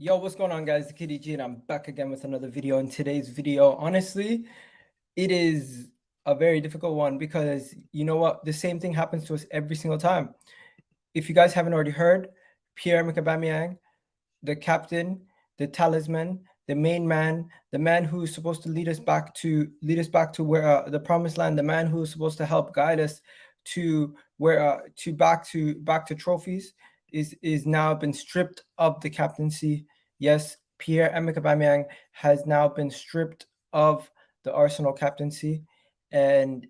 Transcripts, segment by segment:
Yo, what's going on, guys? The Kitty G, and I'm back again with another video. In today's video, honestly, it is a very difficult one because you know what? The same thing happens to us every single time. If you guys haven't already heard, Pierre-Emerick Aubameyang, the captain, the talisman, the main man, the man who is supposed to lead us back to where the promised land, the man who is supposed to help guide us to where to back to trophies is now been stripped of the captaincy. Yes, Pierre-Emerick Aubameyang has now been stripped of the Arsenal captaincy, and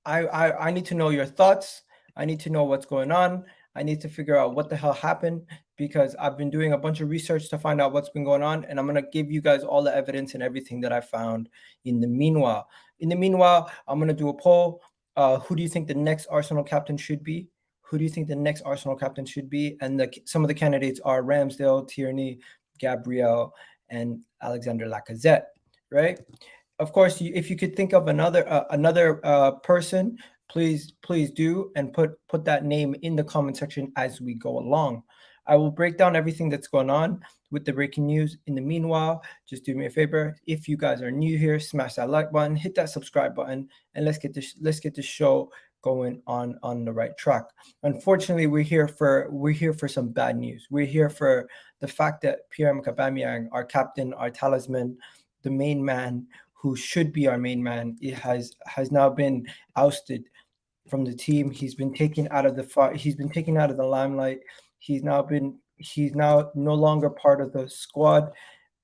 I need to know your thoughts. I need to know what's going on. I need to figure out what the hell happened because I've been doing a bunch of research to find out what's been going on, and I'm gonna give you guys all the evidence and everything that I found. In the meanwhile, I'm gonna do a poll. Who do you think the next Arsenal captain should be? Who do you think the next Arsenal captain should be? And some of the candidates are Ramsdale, Tierney, Gabriel, and Alexandre Lacazette. Right? Of course, if you could think of another person, please do, and put that name in the comment section as we go along. I will break down everything that's going on with the breaking news. In the meanwhile, just do me a favor. If you guys are new here, smash that like button, hit that subscribe button, and let's get this show going on the right track. Unfortunately, we're here for some bad news. We're here for the fact that Pierre-Emerick Aubameyang, our captain, our talisman, the main man, who should be our main man, it has now been ousted from the team. He's been taken out of the limelight. He's now no longer part of the squad,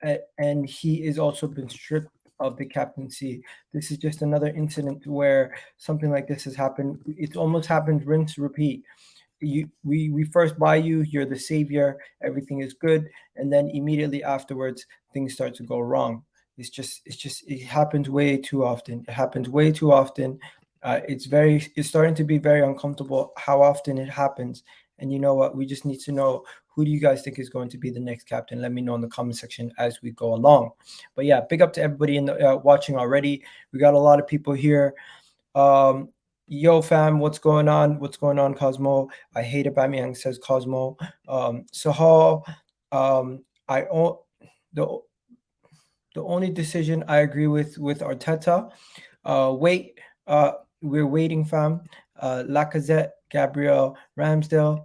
and he is also been stripped of the captaincy. This is just another incident where something like this has happened. It's almost happened rinse repeat. We first buy you, you're the savior, everything is good, and then immediately afterwards things start to go wrong. It happens way too often. It happens way too often. It's starting to be very uncomfortable how often it happens. And you know what? We just need to know, who do you guys think is going to be the next captain? Let me know in the comment section as we go along. But yeah, big up to everybody in the watching already. We got a lot of people here. Yo, fam, what's going on? What's going on, Cosmo? I hate Aubameyang, says Cosmo. Sahal, the only decision I agree with Arteta. We're waiting, fam. Lacazette, Gabriel, Ramsdale.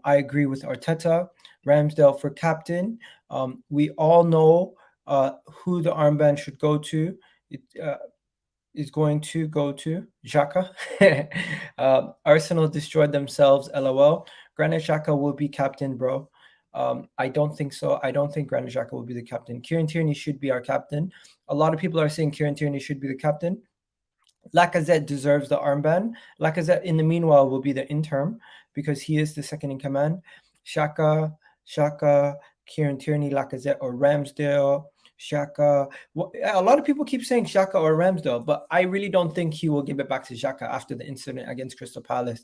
I agree with Arteta. Ramsdale for captain. We all know who the armband should go to. It is going to go to Xhaka. Arsenal destroyed themselves, LOL. Granit Xhaka will be captain, bro. I don't think so. I don't think Granit Xhaka will be the captain. Kieran Tierney should be our captain. A lot of people are saying Kieran Tierney should be the captain. Lacazette deserves the armband. Lacazette, in the meanwhile, will be the interim because he is the second in command. Xhaka, Kieran Tierney, Lacazette, or Ramsdale. Xhaka. A lot of people keep saying Xhaka or Ramsdale, but I really don't think he will give it back to Xhaka after the incident against Crystal Palace.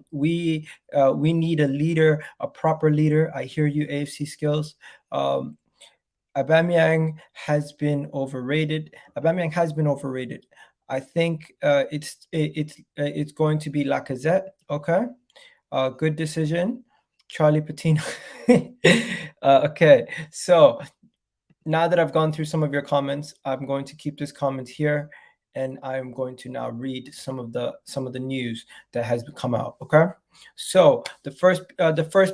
We need a leader, a proper leader. I hear you, AFC Skills. Aubameyang has been overrated. I think it's going to be Lacazette. Okay, good decision, Charlie Patino. Okay, so now that I've gone through some of your comments, I'm going to keep this comment here, and I'm going to now read some of the news that has come out. Okay, so the first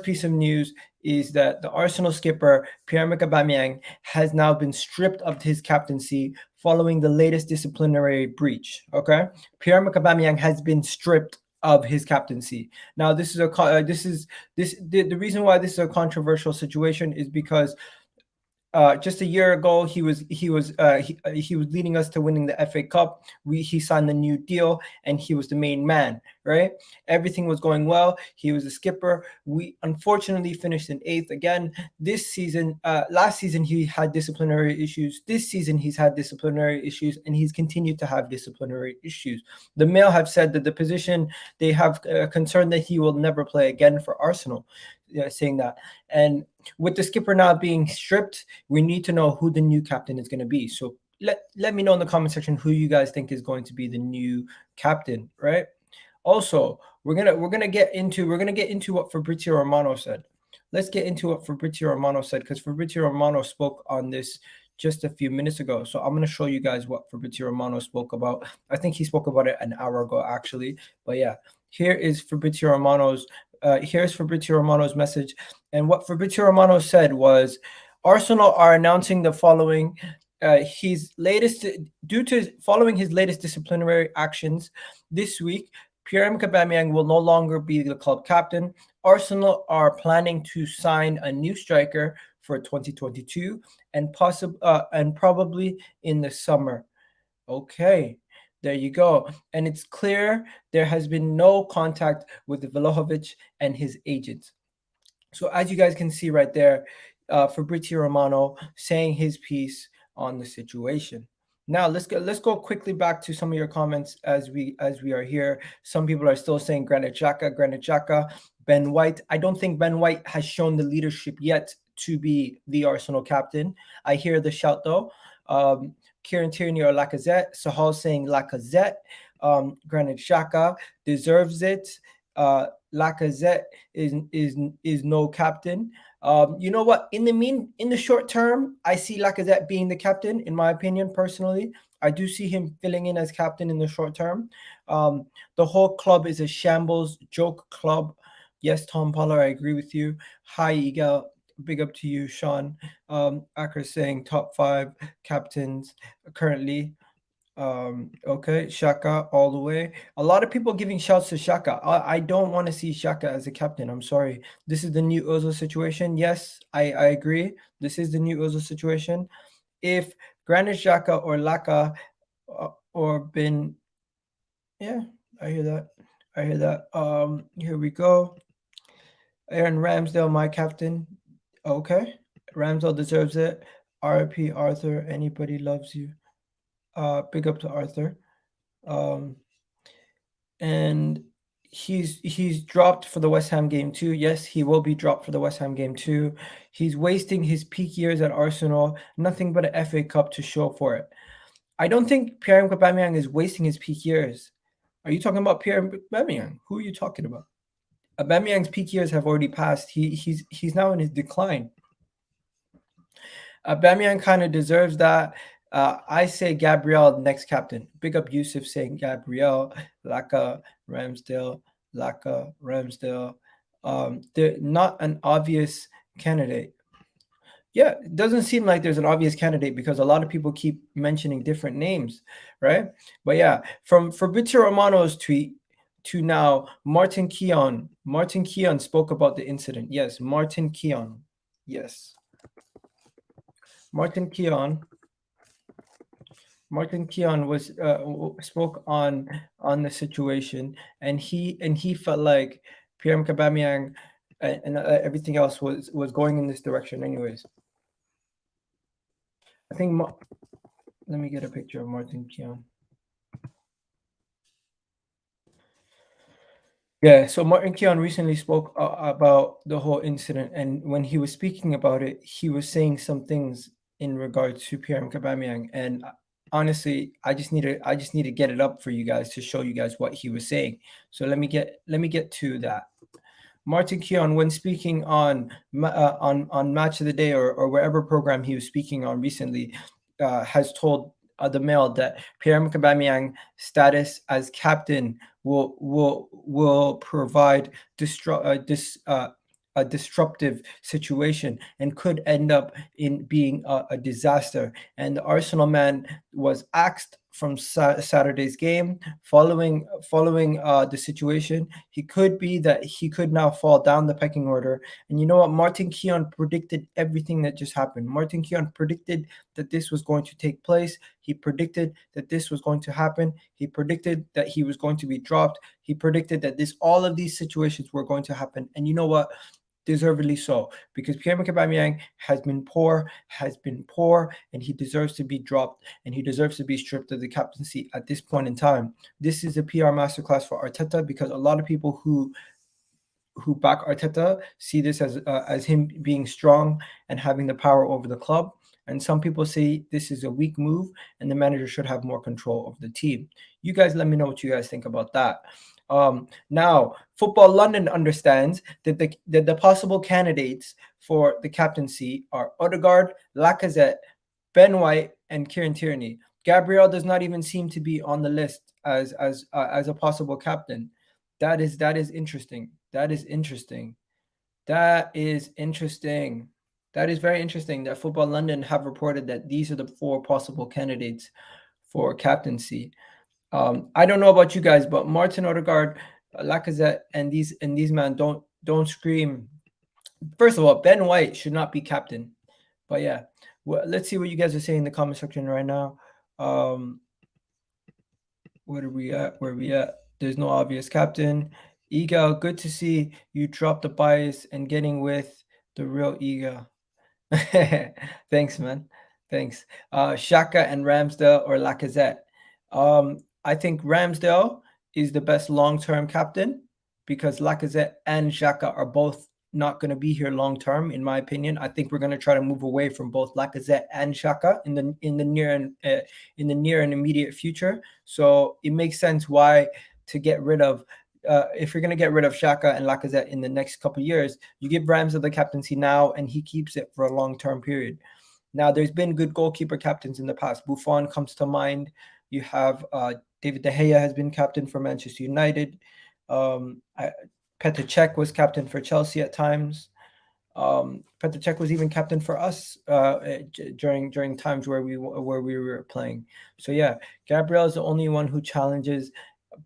piece of news is that the Arsenal skipper Pierre-Emerick Aubameyang has now been stripped of his captaincy following the latest disciplinary breach. Okay, Pierre-Emerick Aubameyang has been stripped of his captaincy. Now, the reason why this is a controversial situation is because just a year ago, he was leading us to winning the FA Cup. He signed the new deal, and he was the main man. Right, everything was going well. He was a skipper. We unfortunately finished in 8th again this season. Last season he had disciplinary issues. This season he's had disciplinary issues, and he's continued to have disciplinary issues. The Mail have said that the position, they have concern that he will never play again for Arsenal. Saying that, and with the skipper now being stripped, we need to know who the new captain is going to be. So let me know in the comment section who you guys think is going to be the new captain. Right. Also, we're gonna get into what Fabrizio Romano said. let's get into what Fabrizio Romano said, because Fabrizio Romano spoke on this just a few minutes ago. So I'm going to show you guys what Fabrizio Romano spoke about. I think he spoke about it an hour ago, actually. But yeah, here is Fabrizio Romano's. Here's Fabrizio Romano's message, and what Fabrizio Romano said was, Arsenal are announcing the following. Following his latest disciplinary actions this week, Pierre-Emerick Aubameyang will no longer be the club captain. Arsenal are planning to sign a new striker for 2022 and probably in the summer. Okay, there you go. And it's clear there has been no contact with Vlahovic and his agents. So as you guys can see right there, Fabrizio Romano saying his piece on the situation. Now let's go quickly back to some of your comments as we are here. Some people are still saying Granit Xhaka, Ben White. I don't think Ben White has shown the leadership yet to be the Arsenal captain. I hear the shout though. Kieran Tierney or Lacazette. Sahal saying Lacazette. Granit Xhaka deserves it. Lacazette is no captain. You know what? In the short term, I see Lacazette being the captain. In my opinion, personally, I do see him filling in as captain in the short term. The whole club is a shambles, joke club. Yes, Tom Poller, I agree with you. Hi, Eagle. Big up to you, Sean. Acker saying top 5 captains currently. Okay, Shaka all the way. A lot of people giving shouts to Shaka. I don't want to see Shaka as a captain. I'm sorry. This is the new Ozil situation. Yes, I agree. This is the new Ozil situation. If Granit Xhaka or Laka or Ben, yeah, I hear that. Here we go. Aaron Ramsdale, my captain. Okay, Ramsdale deserves it. RP Arthur. Anybody loves you. Big up to Arthur. And he's dropped for the West Ham game too. Yes, he will be dropped for the West Ham game too. He's wasting his peak years at Arsenal. Nothing but an FA Cup to show for it. I don't think Pierre-Emerick Aubameyang is wasting his peak years. Are you talking about Pierre-Emerick Aubameyang? Who are you talking about? Aubameyang's peak years have already passed. He's now in his decline. Aubameyang kind of deserves that. I say Gabriel, next captain. Big up Yusuf saying Gabriel, Laka, Ramsdale, Laka, Ramsdale. They're not an obvious candidate. Yeah, it doesn't seem like there's an obvious candidate because a lot of people keep mentioning different names, right? But yeah, from Fabrizio Romano's tweet to now, Martin Keown. Martin Keown spoke about the incident. Yes, Martin Keown. Yes. Martin Keown was spoke on the situation, and he felt like Pierre-Emerick Aubameyang and everything else was going in this direction anyways. I think let me get a picture of Martin Keown. Yeah, so Martin Keown recently spoke about the whole incident, and when he was speaking about it, he was saying some things in regards to Pierre-Emerick Aubameyang, and honestly, I just need to get it up for you guys to show you guys what he was saying. So let me get to that. Martin Keown, when speaking on Match of the Day or wherever program he was speaking on recently, has told the Mail that Pierre-Emerick Aubameyang status as captain will provide a disruptive situation and could end up in being a disaster. And the Arsenal man was axed from Saturday's game following the situation. He could now fall down the pecking order. And you know what? Martin Keown predicted everything that just happened. Martin Keown predicted that this was going to take place. He predicted that this was going to happen. He predicted that he was going to be dropped. He predicted that all of these situations were going to happen. And you know what? Deservedly so, because Pierre-Emerick Aubameyang has been poor, and he deserves to be dropped, and he deserves to be stripped of the captaincy at this point in time. This is a PR masterclass for Arteta, because a lot of people who back Arteta see this as him being strong and having the power over the club. And some people say this is a weak move and the manager should have more control of the team. You guys let me know what you guys think about that. Now, Football London understands that the possible candidates for the captaincy are Odegaard, Lacazette, Ben White, and Kieran Tierney. Gabriel does not even seem to be on the list as a possible captain. That is interesting. That is interesting. That is interesting. That is very interesting that Football London have reported that these are the 4 possible candidates for captaincy. I don't know about you guys, but Martin Odegaard, Lacazette, and these men don't scream. First of all, Ben White should not be captain. But yeah, well, let's see what you guys are saying in the comment section right now. What are we at? Where are we at? There's no obvious captain. Eagle, good to see you drop the bias and getting with the real Eagle. Thanks, man. Thanks. Xhaka and Ramsdale or Lacazette. I think Ramsdale is the best long-term captain because Lacazette and Xhaka are both not going to be here long-term, in my opinion. I think we're going to try to move away from both Lacazette and Xhaka in the near and immediate future. So it makes sense why to get rid of. If you're going to get rid of Xhaka and Lacazette in the next couple of years, you give Ramsdale the captaincy now, and he keeps it for a long-term period. Now, there's been good goalkeeper captains in the past. Buffon comes to mind. You have David De Gea has been captain for Manchester United. Petr Cech was captain for Chelsea at times. Petr Cech was even captain for us during times where we were playing. So yeah, Gabriel is the only one who challenges,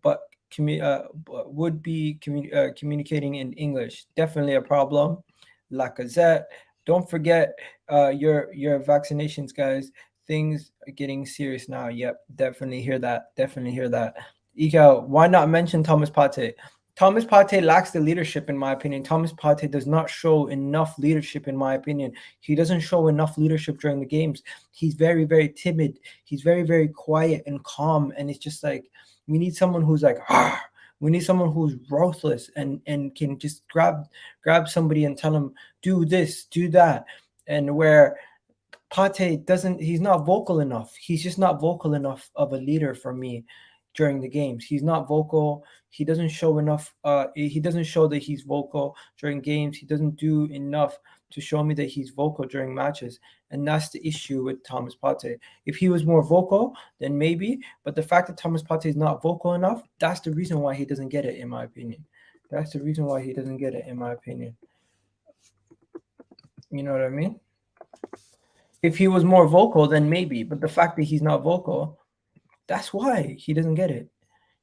but would be communicating in English. Definitely a problem. Lacazette, don't forget your vaccinations, guys. Things are getting serious now. Yep, definitely hear that. Definitely hear that. Ika, why not mention Thomas Partey? Thomas Partey lacks the leadership, in my opinion. Thomas Partey does not show enough leadership, in my opinion. He doesn't show enough leadership during the games. He's very, very timid. He's very, very quiet and calm. And it's just like, we need someone who's like, ah. We need someone who's ruthless and can just grab somebody and tell them, do this, do that. And where Partey he's not vocal enough. He's just not vocal enough of a leader for me during the games. He's not vocal. He doesn't show enough. He doesn't show that he's vocal during games. He doesn't do enough to show me that he's vocal during matches. And that's the issue with Thomas Partey. If he was more vocal, then maybe. But the fact that Thomas Partey is not vocal enough, that's the reason why he doesn't get it, in my opinion. That's the reason why he doesn't get it, in my opinion. You know what I mean? If he was more vocal, then maybe. But the fact that he's not vocal, that's why he doesn't get it.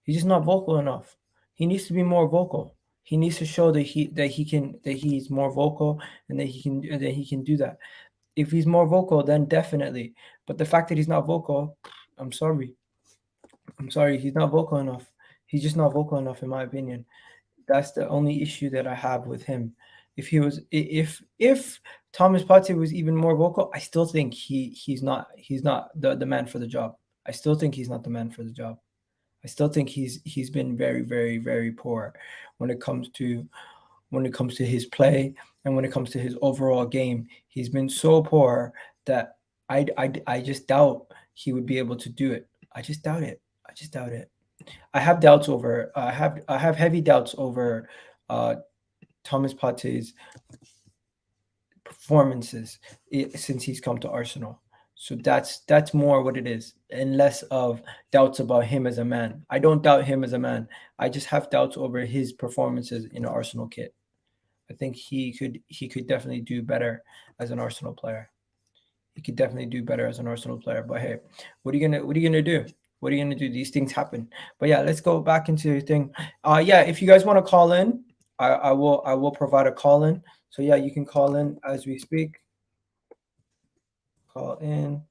He's just not vocal enough. He needs to be more vocal. He needs to show that he's more vocal and that he can do that. If he's more vocal, then definitely. But the fact that he's not vocal, I'm sorry. He's not vocal enough. He's just not vocal enough, in my opinion. That's the only issue that I have with him. If Thomas Partey was even more vocal, I still think he's not the man for the job. I still think he's not the man for the job. I still think he's been very, very, very poor when it comes to his play and when it comes to his overall game. He's been so poor that I just doubt he would be able to do it. I just doubt it. I have doubts over. I have heavy doubts over Thomas Partey's performances since he's come to Arsenal. So that's more what it is, and less of doubts about him as a man. I don't doubt him as a man. I just have doubts over his performances in an Arsenal kit. I think he could definitely do better as an Arsenal player. He could definitely do better as an Arsenal player. But hey, what are you gonna do? What are you gonna do? These things happen. But yeah, let's go back into the thing. Yeah, if you guys want to call in, I will provide a call in. So yeah, you can call in as we speak. Call in.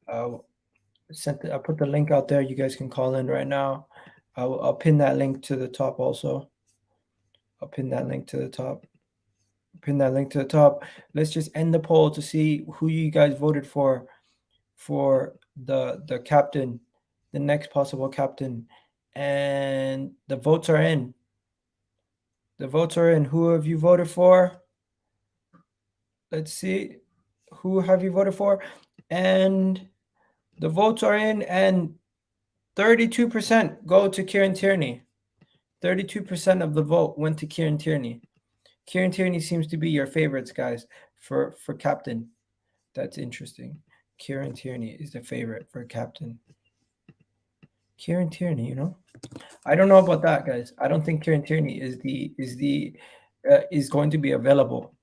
I'll put the link out there. You guys can call in right now. I'll pin that link to the top also. Pin that link to the top. Let's just end the poll to see who you guys voted for the captain, the next possible captain. And the votes are in. Who have you voted for? Let's see. Who have you voted for? And the votes are in, and 32% go to Kieran Tierney. 32% of the vote went to Kieran Tierney. Kieran Tierney seems to be your favorites, guys, for captain. That's interesting. Kieran Tierney is the favorite for captain. Kieran Tierney, I don't know about that, guys. I don't think Kieran Tierney is going to be available.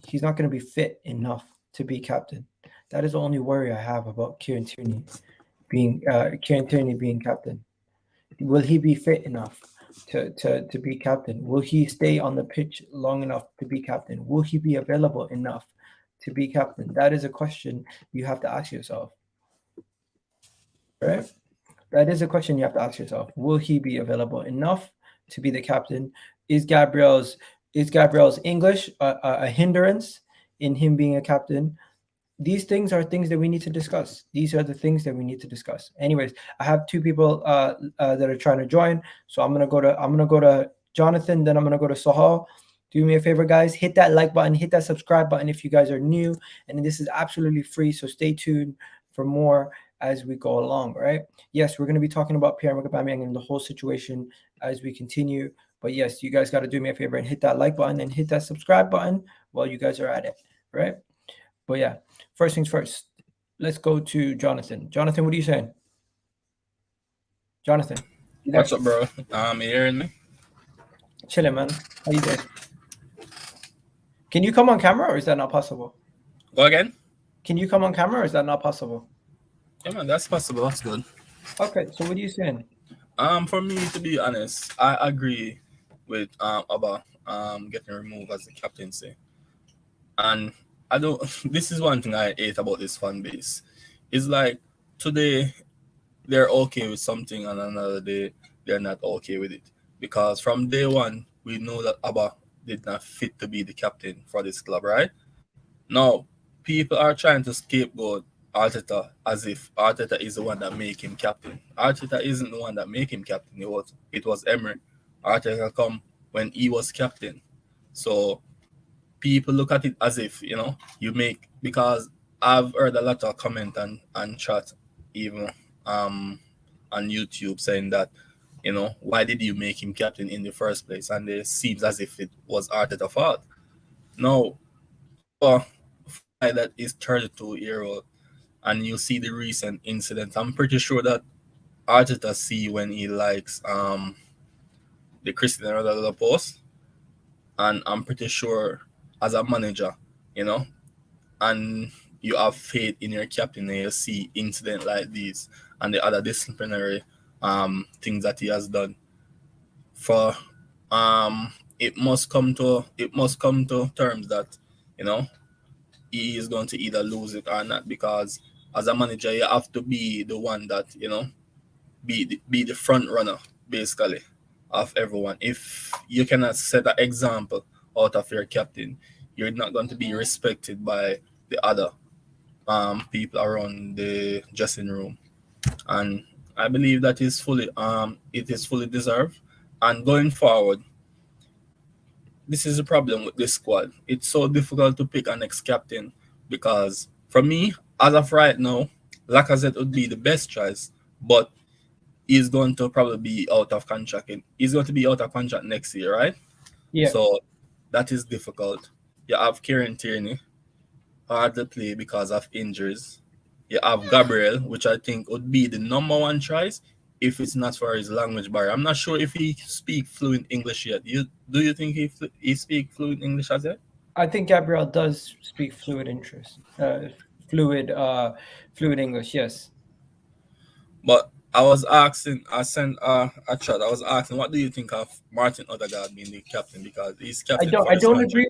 He's not going to be fit enough to be captain. That is the only worry I have about Kieran Tierney being captain. Will he be fit enough to be captain? Will he stay on the pitch long enough to be captain? Will he be available enough to be captain? That is a question you have to ask yourself. Right? That is a question you have to ask yourself. Will he be available enough to be the captain? Is Gabriel's English a hindrance in him being a captain? These things are things that we need to discuss. These are the things that we need to discuss. Anyways, I have two people that are trying to join, so I'm gonna go to Jonathan, then I'm gonna go to Sahal. Do me a favor, guys. Hit that like button, hit that subscribe button if you guys are new, and this is absolutely free. So stay tuned for more as we go along. Right? Yes, we're gonna be talking about Pierre-Emerick Aubameyang and the whole situation as we continue. But yes, you guys got to do me a favor and hit that like button and hit that subscribe button while you guys are at it. Right? But yeah. First things first, let's go to Jonathan. Jonathan, what are you saying? Jonathan. What's up, bro? You hearing me? Chilling, man. How you doing? Can you come on camera or is that not possible? Go again? Can you come on camera or is that not possible? Yeah, man, that's possible. That's good. Okay, so what are you saying? For me, to be honest, I agree with about getting removed as the captaincy. And I don't. This is one thing I hate about this fan base. It's like today they're okay with something, and another day they're not okay with it. Because from day one, we know that Abba did not fit to be the captain for this club, right? Now, people are trying to scapegoat Arteta as if Arteta is the one that made him captain. Arteta isn't the one that made him captain. It was Emery. Arteta come when he was captain. So people look at it as if, you make, because I've heard a lot of comment and chat even on YouTube saying that, why did you make him captain in the first place? And it seems as if it was Arteta's fault. No, that is 32-year-old and you see the recent incident, I'm pretty sure that Arteta see when he likes the Cristiano Ronaldo post, and I'm pretty sure as a manager, and you have faith in your captain and you see incident like these and the other disciplinary things that he has done, for it must come to terms that he is going to either lose it or not, because as a manager you have to be the one that be the front runner basically of everyone. If you cannot set an example out of your captain, you're not going to be respected by the other people around the dressing room, and I believe that is fully deserved. And going forward, this is a problem with this squad. It's so difficult to pick an ex-captain because, for me, as of right now, Lacazette would be the best choice, but he's going to probably be out of contract. He's going to be out of contract next year, right? Yeah. So that is difficult. You have Kieran Tierney, hard to play because of injuries. You have Gabriel, which I think would be the number one choice if it's not for his language barrier. I'm not sure if he speaks fluent English yet. Do you think he speaks fluent English as yet? I think Gabriel does speak fluid English, yes. But I sent a chat. I was asking, what do you think of Martin Odegaard being the captain, because he's captain? I don't agree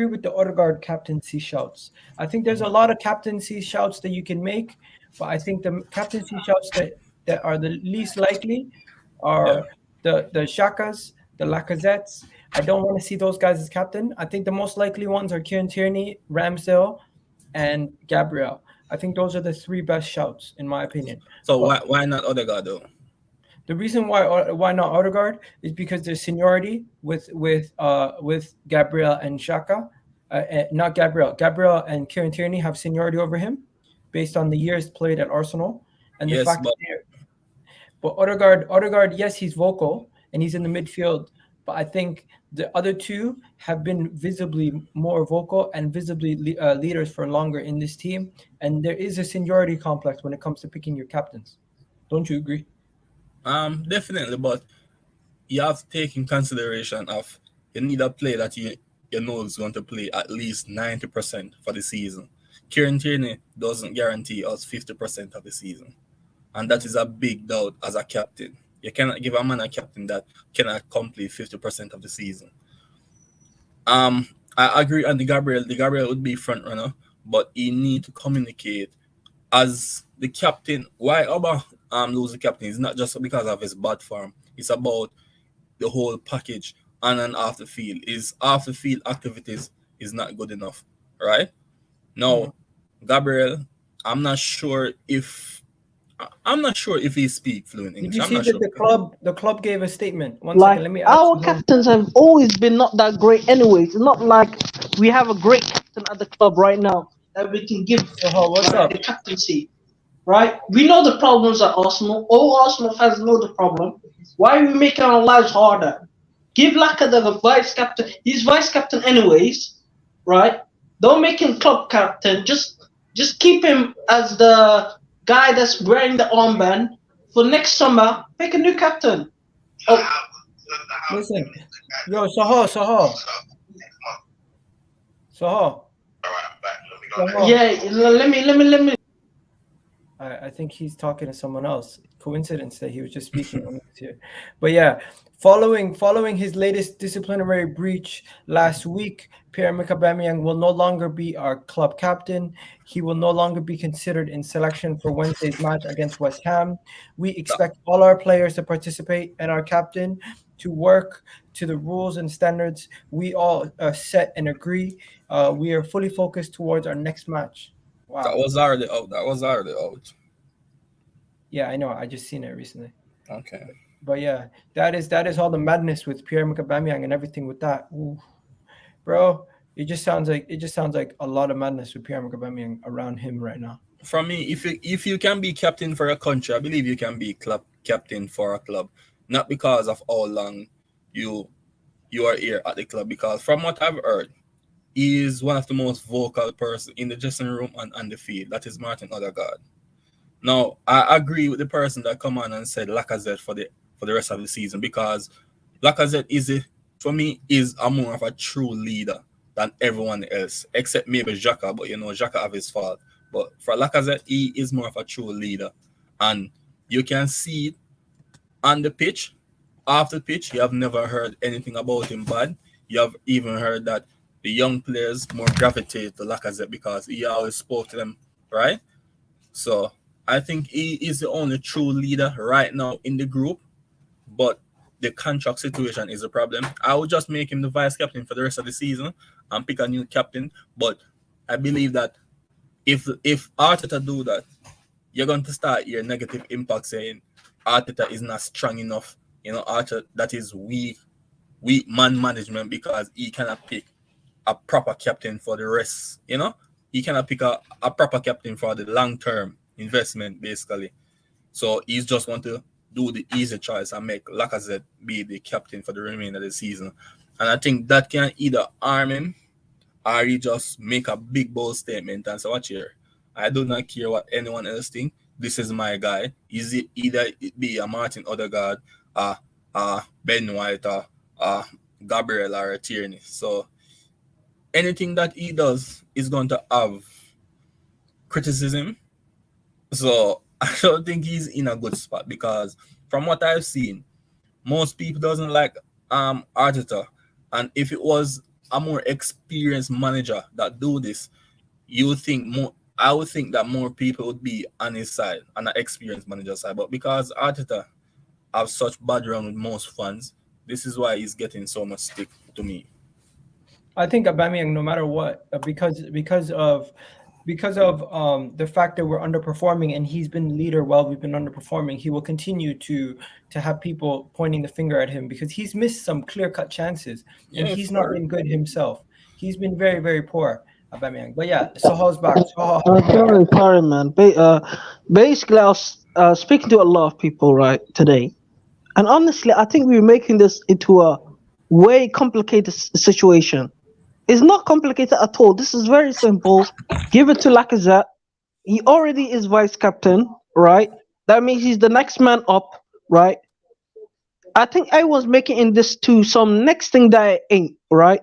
with the Odegaard captaincy shouts. I think there's a lot of captaincy shouts that you can make, but I think the captaincy shouts that are the least likely are the Xhakas, the Lacazettes. I don't want to see those guys as captain. I think the most likely ones are Kieran Tierney, Ramsdale, and Gabriel. I think those are the three best shouts, in my opinion. So why not Odegaard though? The reason why not Odegaard is because there's seniority with Gabriel and Xhaka. Not Gabriel. Gabriel and Kieran Tierney have seniority over him, based on the years played at Arsenal and the fact that. But Odegaard, yes, he's vocal and he's in the midfield. But I think the other two have been visibly more vocal and visibly leaders for longer in this team. And there is a seniority complex when it comes to picking your captains. Don't you agree? Definitely, but you have to take in consideration of you need a player that you know is going to play at least 90% for the season. Kieran Tierney doesn't guarantee us 50% of the season. And that is a big doubt as a captain. You cannot give a man a captain that cannot complete 50% of the season. I agree on the Gabriel. The Gabriel would be front runner, but he need to communicate as the captain. Why Oba lose the captain is not just because of his bad form. It's about the whole package on and off the field. His off the field activities is not good enough, right? Now, Gabriel, I'm not sure if he speaks fluent Did English. you I'm see not that sure. the club gave a statement? One Like second, let me ask our you. captains have always been not that great anyways. It's not like we have a great captain at the club right now that we can give Soho, what's up? the captaincy. Right? We know the problems at Arsenal. All Arsenal fans know the problem. Why are we making our lives harder? Give Laka the vice captain. He's vice captain anyways, right? Don't make him club captain. Just keep him as the guy that's wearing the armband. For next summer, pick a new captain. Oh, Listen, yo, Soho. yeah. Let me. I think he's talking to someone else. Coincidence that he was just speaking when he was here. But yeah, following his latest disciplinary breach last week, Pierre-Emerick Aubameyang will no longer be our club captain. He will no longer be considered in selection for Wednesday's match against West Ham. We expect all our players to participate and our captain to work to the rules and standards we all set and agree. We are fully focused towards our next match. Wow. That was already out. Yeah, I know. I just seen it recently. Okay. But yeah, that is all the madness with Pierre-Emerick Aubameyang and everything with that. Ooh. Bro, it just sounds like a lot of madness with Pierre-Emerick Aubameyang around him right now. For me, if you can be captain for a country, I believe you can be club captain for a club. Not because of how long you are here at the club, because from what I've heard, he is one of the most vocal person in the dressing room and on the field. That is Martin Odegaard. Now, I agree with the person that come on and said Lacazette for the rest of the season, because Lacazette for me is a more of a true leader than everyone else, except maybe Xhaka, but Xhaka have his fault. But for Lacazette, he is more of a true leader. And you can see it on the pitch, off the pitch. You have never heard anything about him bad. You have even heard that the young players more gravitate to Lacazette because he always spoke to them, right? So I think he is the only true leader right now in the group, but the contract situation is a problem. I would just make him the vice captain for the rest of the season and pick a new captain. But I believe that if Arteta do that, you're going to start your negative impact saying Arteta is not strong enough. Arteta that is weak man management because he cannot pick a proper captain for the rest. He cannot pick a proper captain for the long-term investment, basically. So he's just going to do the easy choice and make Lacazette be the captain for the remainder of the season. And I think that can either harm him or he just make a big bold statement and say, watch here, I do not care what anyone else think. This is my guy. Is it either it be a Martin Odegaard, Ben White, Gabriel or a Tierney. So anything that he does is going to have criticism. So I don't think he's in a good spot, because from what I've seen, most people doesn't like Arteta. And if it was a more experienced manager that do this, I would think that more people would be on his side, on an experienced manager's side. But because Arteta have such bad run with most fans, this is why he's getting so much stick to me. I think Aubameyang, no matter what, because of the fact that we're underperforming and he's been leader while we've been underperforming, he will continue to have people pointing the finger at him because he's missed some clear-cut chances and he's not been good himself. He's been very, very poor, Aubameyang. But yeah, Soho's back. Sorry, man. Basically, I was speaking to a lot of people today, And honestly, I think we're making this into a way complicated situation. It's not complicated at all. This is very simple. Give it to Lacazette. He already is vice captain, right? That means he's the next man up, right? I think I was making in this to some next thing that I ain't, right?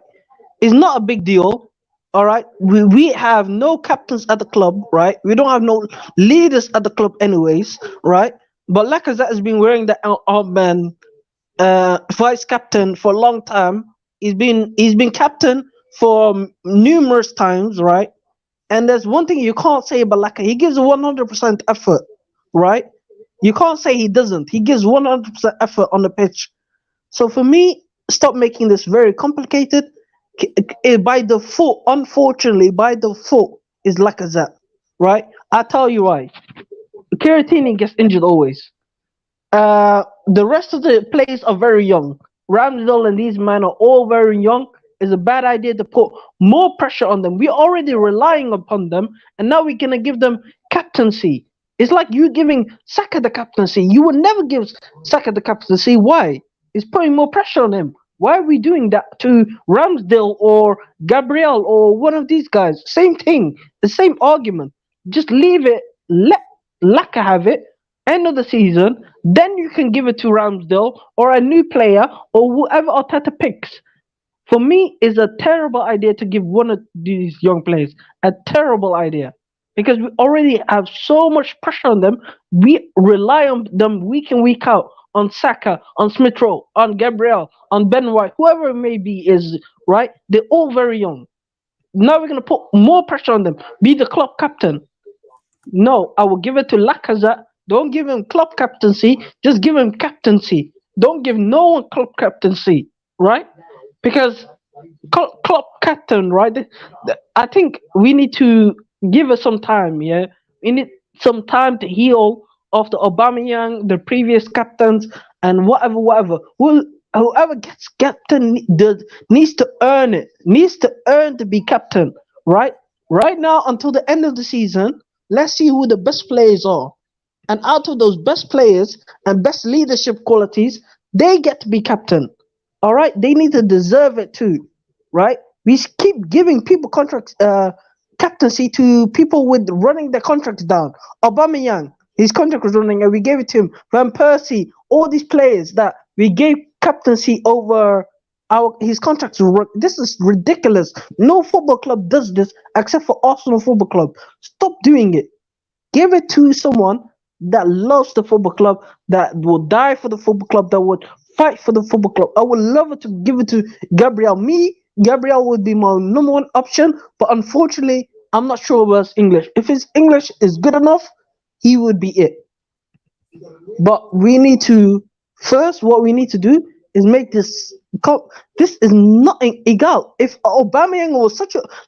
It's not a big deal, all right? We have no captains at the club, right? We don't have no leaders at the club, anyways, right? But Lacazette has been wearing the armband, vice captain for a long time. He's been captain for numerous times, right? And there's one thing you can't say about Laka. He gives 100% effort, right? You can't say he doesn't. He gives 100% effort on the pitch. So for me, stop making this very complicated. By default, unfortunately, by default, is Lacazette, right? I'll tell you why. Kieran Tierney gets injured always. The rest of the players are very young. Ramsdale and these men are all very young. It's a bad idea to put more pressure on them. We're already relying upon them, and now we're gonna give them captaincy. It's like you giving Saka the captaincy. You would never give Saka the captaincy. Why? It's putting more pressure on him. Why are we doing that to Ramsdale or Gabriel or one of these guys? Same thing, the same argument. Just leave it, let Laka have it, end of the season, then you can give it to Ramsdale or a new player or whoever Arteta picks. For me, it's a terrible idea to give one of these young players. A terrible idea. Because we already have so much pressure on them. We rely on them week in, week out. On Saka, on Smith Rowe, on Gabriel, on Ben White, whoever it may be is, right? They're all very young. Now we're going to put more pressure on them. Be the club captain. No, I will give it to Lacazette. Don't give him club captaincy. Just give him captaincy. Don't give no one club captaincy, right? Because club captain, right? I think we need to give us some time, yeah? We need some time to heal after Aubameyang, the previous captains, and whatever. Whoever gets captain needs to earn it. Needs to earn to be captain, right? Right now, until the end of the season, let's see who the best players are. And out of those best players and best leadership qualities, they get to be captain. All right, they need to deserve it too, right? We keep giving people contracts, captaincy to people with running their contracts down. Aubameyang, his contract was running, and we gave it to him. Van Persie, all these players that we gave captaincy over his contracts. This is ridiculous. No football club does this except for Arsenal Football Club. Stop doing it. Give it to someone that loves the football club, that will die for the football club, that would fight for the football club. I would love it to give it to Gabriel. Gabriel would be my number one option, but unfortunately, I'm not sure about his English. If his English is good enough, he would be it. But we need to, first, what we need to do is make this. This is not egal. If Aubameyang was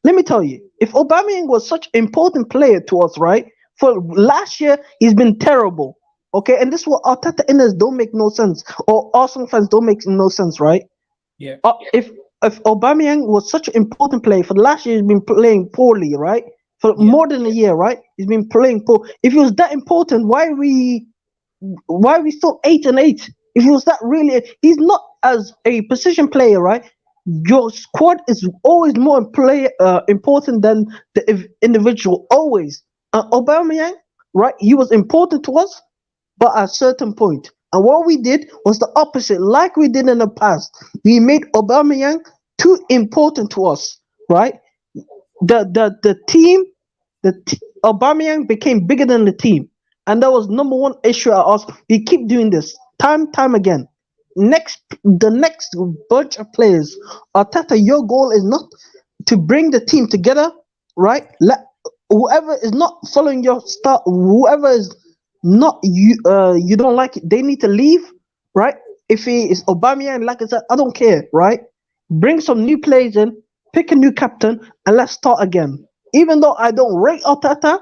let me tell you, if Aubameyang was such an important player to us, right? For last year, he's been terrible. Okay, and this is what Arteta inners don't make no sense, or Arsenal fans don't make no sense, right? Yeah. If Aubameyang was such an important player for the last year, he's been playing poorly, right? For more than a year, right? He's been playing poor. If he was that important, why are we still 8-8? If he was that really, he's not as a position player, right? Your squad is always more important than the individual, always. Aubameyang, right? He was important to us, but at a certain point. And what we did was the opposite, like we did in the past. We made Aubameyang too important to us, right? The team, Aubameyang became bigger than the team. And that was number one issue at us. We keep doing this time again. The next bunch of players, Arteta, your goal is not to bring the team together, right? Whoever is not following your style, whoever is not you don't like it, they need to leave, right? If he is Aubameyang, like I said, I don't care, right? Bring some new players in, pick a new captain, and let's start again. Even though I don't rate Arteta,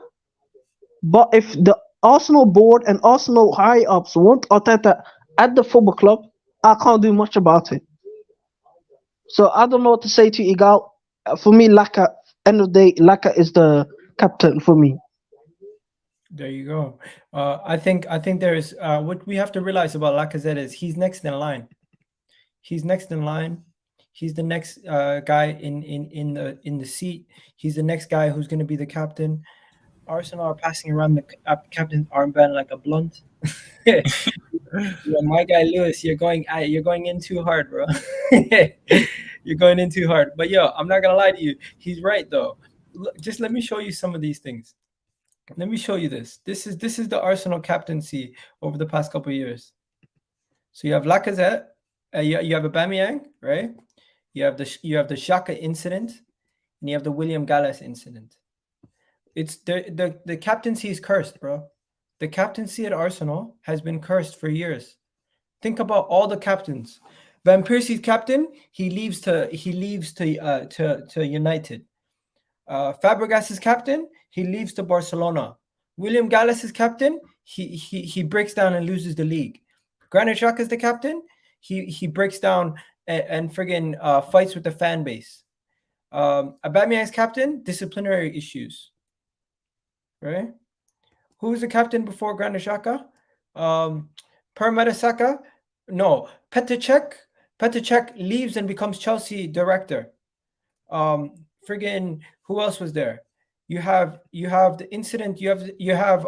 but if the Arsenal board and Arsenal high-ups want Arteta at the football club, I can't do much about it. So I don't know what to say to Igal. For me, Laka, end of the day, Laka is the captain for me. There you go. I think there's what we have to realize about Lacazette is he's next in line. He's next in line. He's the next guy in the seat. He's the next guy who's going to be the captain. Arsenal are passing around the captain's armband like a blunt. Yeah, my guy Lewis, you're going in too hard, bro. You're going in too hard. But yo, I'm not gonna lie to you. He's right though. Just let me show you some of these things. Let me show you this. This is the Arsenal captaincy over the past couple of years. So you have Lacazette, you have Aubameyang, right? You have the Xhaka incident, and you have the William Gallas incident. It's the captaincy is cursed, bro. The captaincy at Arsenal has been cursed for years. Think about all the captains. Van Persie's captain, he leaves to United. Fabregas's captain, he leaves to Barcelona. William Gallas' captain, he breaks down and loses the league. Granit Xhaka is the captain, he breaks down and friggin' fights with the fan base. Aubameyang's captain, disciplinary issues. Right? Who was the captain before Granit Xhaka? Per Mertesacker? No, Petr Cech leaves and becomes Chelsea director. Friggin' who else was there? You have the incident. You have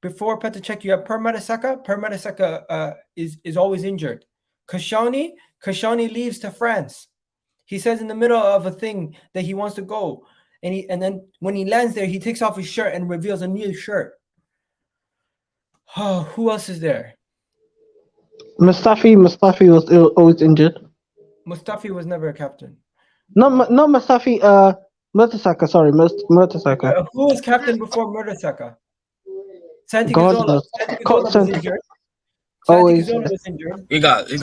before Petr Cech, you have Per Mertesacker. Per Mertesacker is always injured. Koscielny leaves to France. He says in the middle of a thing that he wants to go, and then when he lands there, he takes off his shirt and reveals a new shirt. Oh, who else is there? Mustafi was always injured. Mustafi was never a captain. No, Mustafi. Mertesacker. Sorry, Mertesacker. Who was captain before Mertesacker? Santi Cazorla. Santi Cazorla was injured. Santi Cazorla was injured. You got it.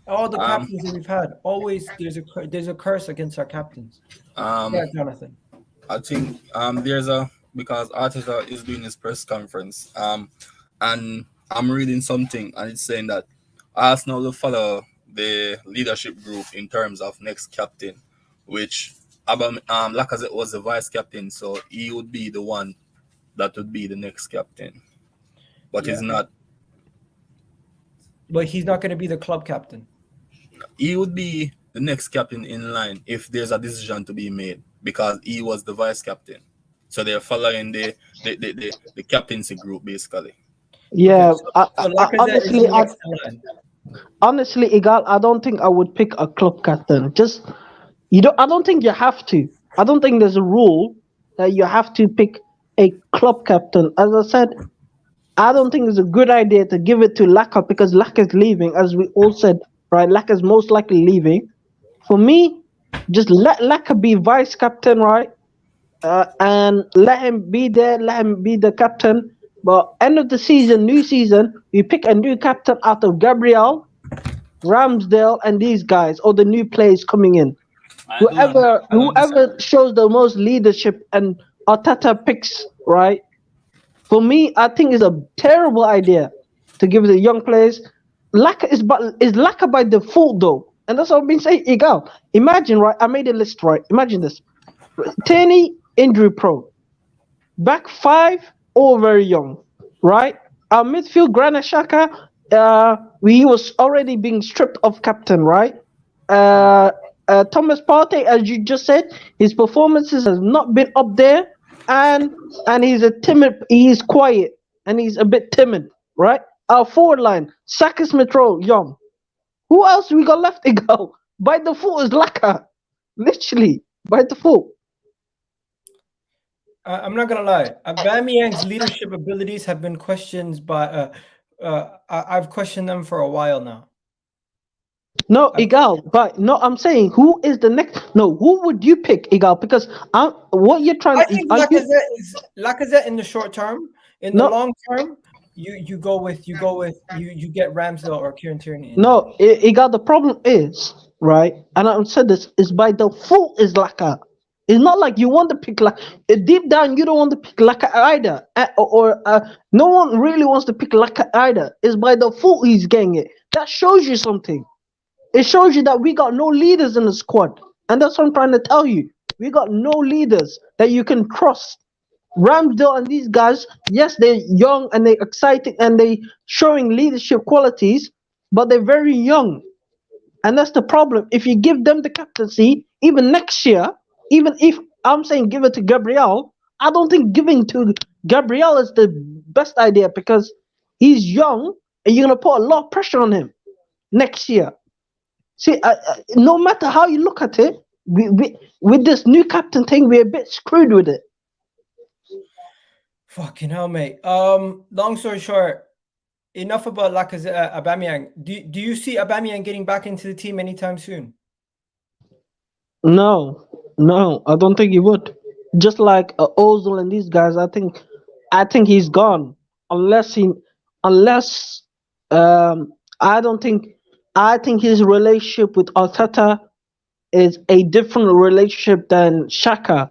All the captains that we've had, always there's a curse against our captains. Yeah, Jonathan. I think because Arteta is doing his press conference, and I'm reading something, and it's saying that Arsenal will follow the leadership group in terms of next captain, which Lacazette was the vice captain, so he would be the one that would be the next captain, but he's not. But he's not going to be the club captain. He would be the next captain in line if there's a decision to be made, because he was the vice captain. So they're following the captaincy group basically. Yeah, Okay, honestly, Igal, I don't think I would pick a club captain. I don't think you have to. I don't think there's a rule that you have to pick a club captain. As I said, I don't think it's a good idea to give it to Laka because Laka is leaving, as we all said, right? Laka is most likely leaving. For me, just let Laka be vice captain, right? And let him be there, let him be the captain. But end of the season, new season, we pick a new captain out of Gabriel, Ramsdale, and these guys, or the new players coming in. Whoever shows the most leadership and Arteta picks, right? For me, I think it's a terrible idea to give the young players. Laka is Laka by default though, and that's what I've been saying. Egal, imagine, right? I made a list, right? Imagine this: Tierney injury prone, back five, all very young, right? Our midfield, Granit Xhaka, he was already being stripped of captain, right? Thomas Partey, as you just said, his performances has not been up there. And he's quiet, and he's a bit timid, right? Our forward line, Saka, Smith Rowe, young. Who else we got left to go? By default is Laka, literally by default. I'm not gonna lie. Aubameyang's leadership abilities have been questioned by. I've questioned them for a while now. No, Igal, but no, I'm saying who is the next? No, who would you pick, Igal? Because what you're trying to. I think Lacazette in the short term. In the long term, you get Ramsdale or Kieran Tierney. No, Igal. The problem is right, and I said this is by default is Laka. It's not like you want to pick Laka. Deep down, you don't want to pick Laka either, or no one really wants to pick Laka either. It's by default he's getting it. That shows you something. It shows you that we got no leaders in the squad. And that's what I'm trying to tell you. We got no leaders that you can trust. Ramsdale and these guys, yes, they're young and they're exciting and they showing leadership qualities, but they're very young. And that's the problem. If you give them the captaincy, even next year, even if I'm saying give it to Gabriel, I don't think giving to Gabriel is the best idea because he's young and you're going to put a lot of pressure on him next year. See, no matter how you look at it, with this new captain thing, we're a bit screwed with it. Fucking hell, mate. Long story short, enough about Lacazette, Aubameyang. Do you see Aubameyang getting back into the team anytime soon? No, I don't think he would. Just like Ozil and these guys, I think he's gone unless I think his relationship with Arteta is a different relationship than Xhaka.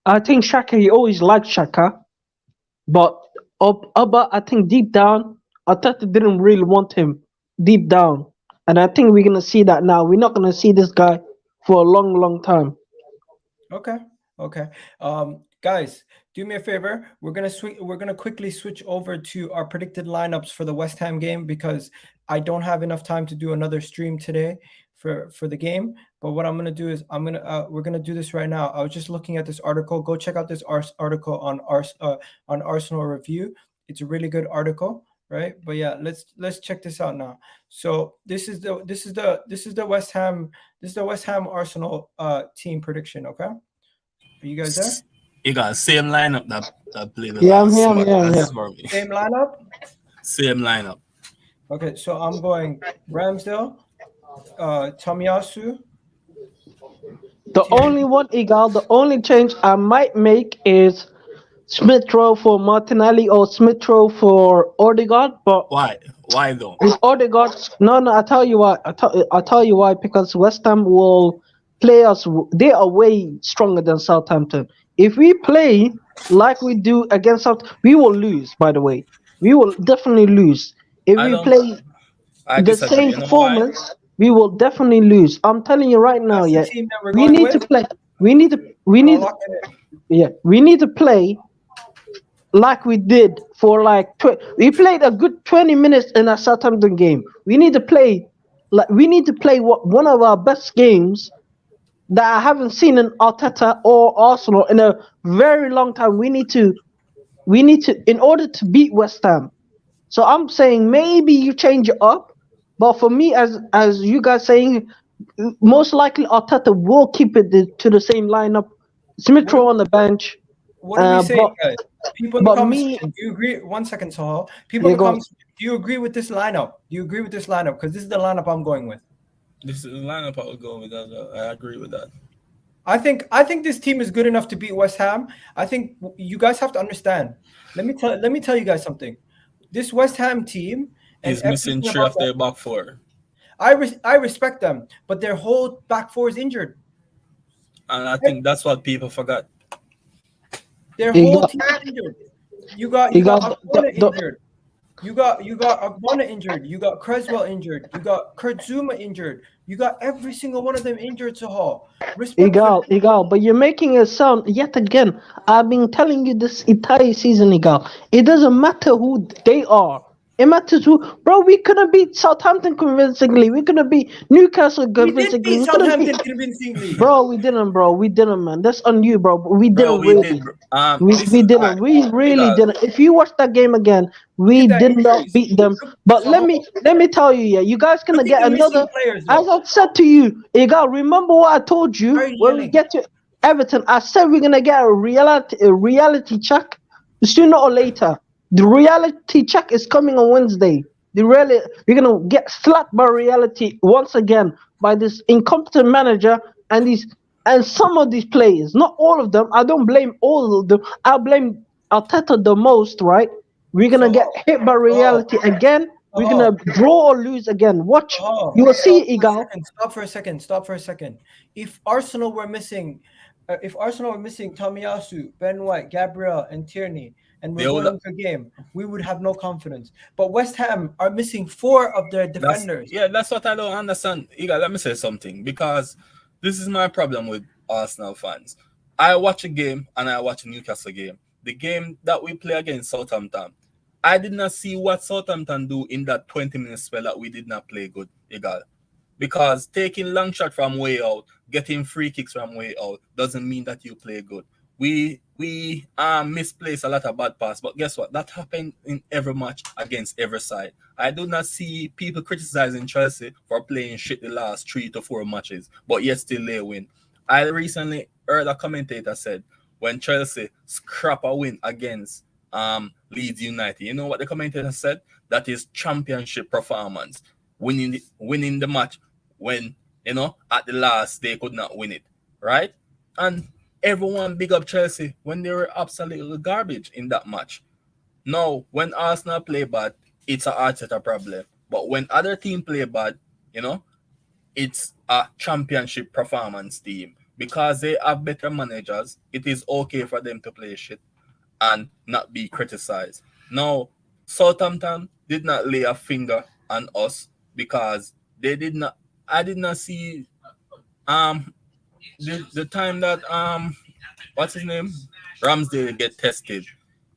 I think Xhaka, he always liked Xhaka, but I think deep down, Arteta didn't really want him deep down, and I think we're gonna see that now. We're not gonna see this guy for a long, long time. Okay. Guys, do me a favor. We're gonna quickly switch over to our predicted lineups for the West Ham game because I don't have enough time to do another stream today for the game. But what I'm gonna do is we're gonna do this right now. I was just looking at this article. Go check out this article on Arsenal Review. It's a really good article, right? But yeah, let's check this out now. So this is the West Ham Arsenal team prediction. Okay, are you guys there? You got the same lineup that played the I'm here. Same lineup. Same lineup. Okay, so I'm going Ramsdale, Tomiyasu. The only change I might make is Smith Rowe for Martinelli or Smith Rowe for Odegaard. But why? Why though? Is Odegaard? No. I tell you why. I tell you why. Because West Ham will play us. They are way stronger than Southampton. If we play like we do against South, we will lose. By the way, we will definitely lose. If we play the same performance, we will definitely lose. I'm telling you right now. Yeah, we need to play. We need to play like we did for like we played a good 20 minutes in a Southampton game. We need to play one of our best games that I haven't seen in Arteta or Arsenal in a very long time. We need to in order to beat West Ham. So I'm saying maybe you change it up, but for me, as you guys saying, most likely Arteta will keep it to the same lineup. Smith Rowe on the bench. What are we saying, guys? People in the comments, do you agree? 1 second, Sahal. People in the comments, do you agree with this lineup? Because this is the lineup I'm going with. This is the lineup I would go with. I agree with that. I think this team is good enough to beat West Ham. I think you guys have to understand. Let me tell you guys something. This West Ham team is missing 3 of their back 4. I respect them, but their whole back 4 is injured. And I think that's what people forgot. Their whole team is injured. You got Agbona injured. You got Agbona injured. You got Creswell injured. You got Kurt Zuma injured. You got every single one of them injured, Sahal. Igal, but you're making it sound yet again. I've been telling you this entire season, Igal. It doesn't matter who they are. It matters who, bro. We couldn't beat Southampton convincingly. We couldn't beat Newcastle convincingly. We did beat Southampton convincingly. Bro, we didn't, man. That's on you, bro. We didn't. We didn't. We really didn't. If you watch that game again, we did not beat them. But let me tell you, yeah, you guys gonna get another. As I said to you, Igal, remember what I told you when we get to Everton. I said we're gonna get a reality check sooner or later. The reality check is coming on Wednesday. We're gonna get slapped by reality once again by this incompetent manager and some of these players. Not all of them. I don't blame all of them. I blame Arteta the most. Right? We're gonna get hit by reality again. We're gonna draw or lose again. Watch. You will see, Igal. Stop for a second. If Arsenal were missing Tomiyasu, Ben White, Gabriel, and Tierney, and we're going into a game, we would have no confidence. But West Ham are missing 4 of their defenders. That's what I don't understand. Igal, let me say something, because this is my problem with Arsenal fans. I watch a game and I watch a Newcastle game. The game that we play against Southampton, I did not see what Southampton do in that 20-minute spell that we did not play good, Igal. Because taking long shot from way out, getting free kicks from way out doesn't mean that you play good. We misplace a lot of bad pass, but guess what? That happened in every match against every side. I do not see people criticizing Chelsea for playing shit the last 3 to 4 matches, but yet still they win. I recently heard a commentator said when Chelsea scrap a win against Leeds United, you know what the commentator said? That is championship performance, winning the match when at the last they could not win it, right? And everyone big up Chelsea when they were absolutely garbage in that match. Now, when Arsenal play bad, it's an Arteta problem. But when other team play bad, it's a championship performance team. Because they have better managers, it is okay for them to play shit and not be criticized. Now, Southampton did not lay a finger on us because they did not. I did not see the time that what's his name, Ramsdale get tested.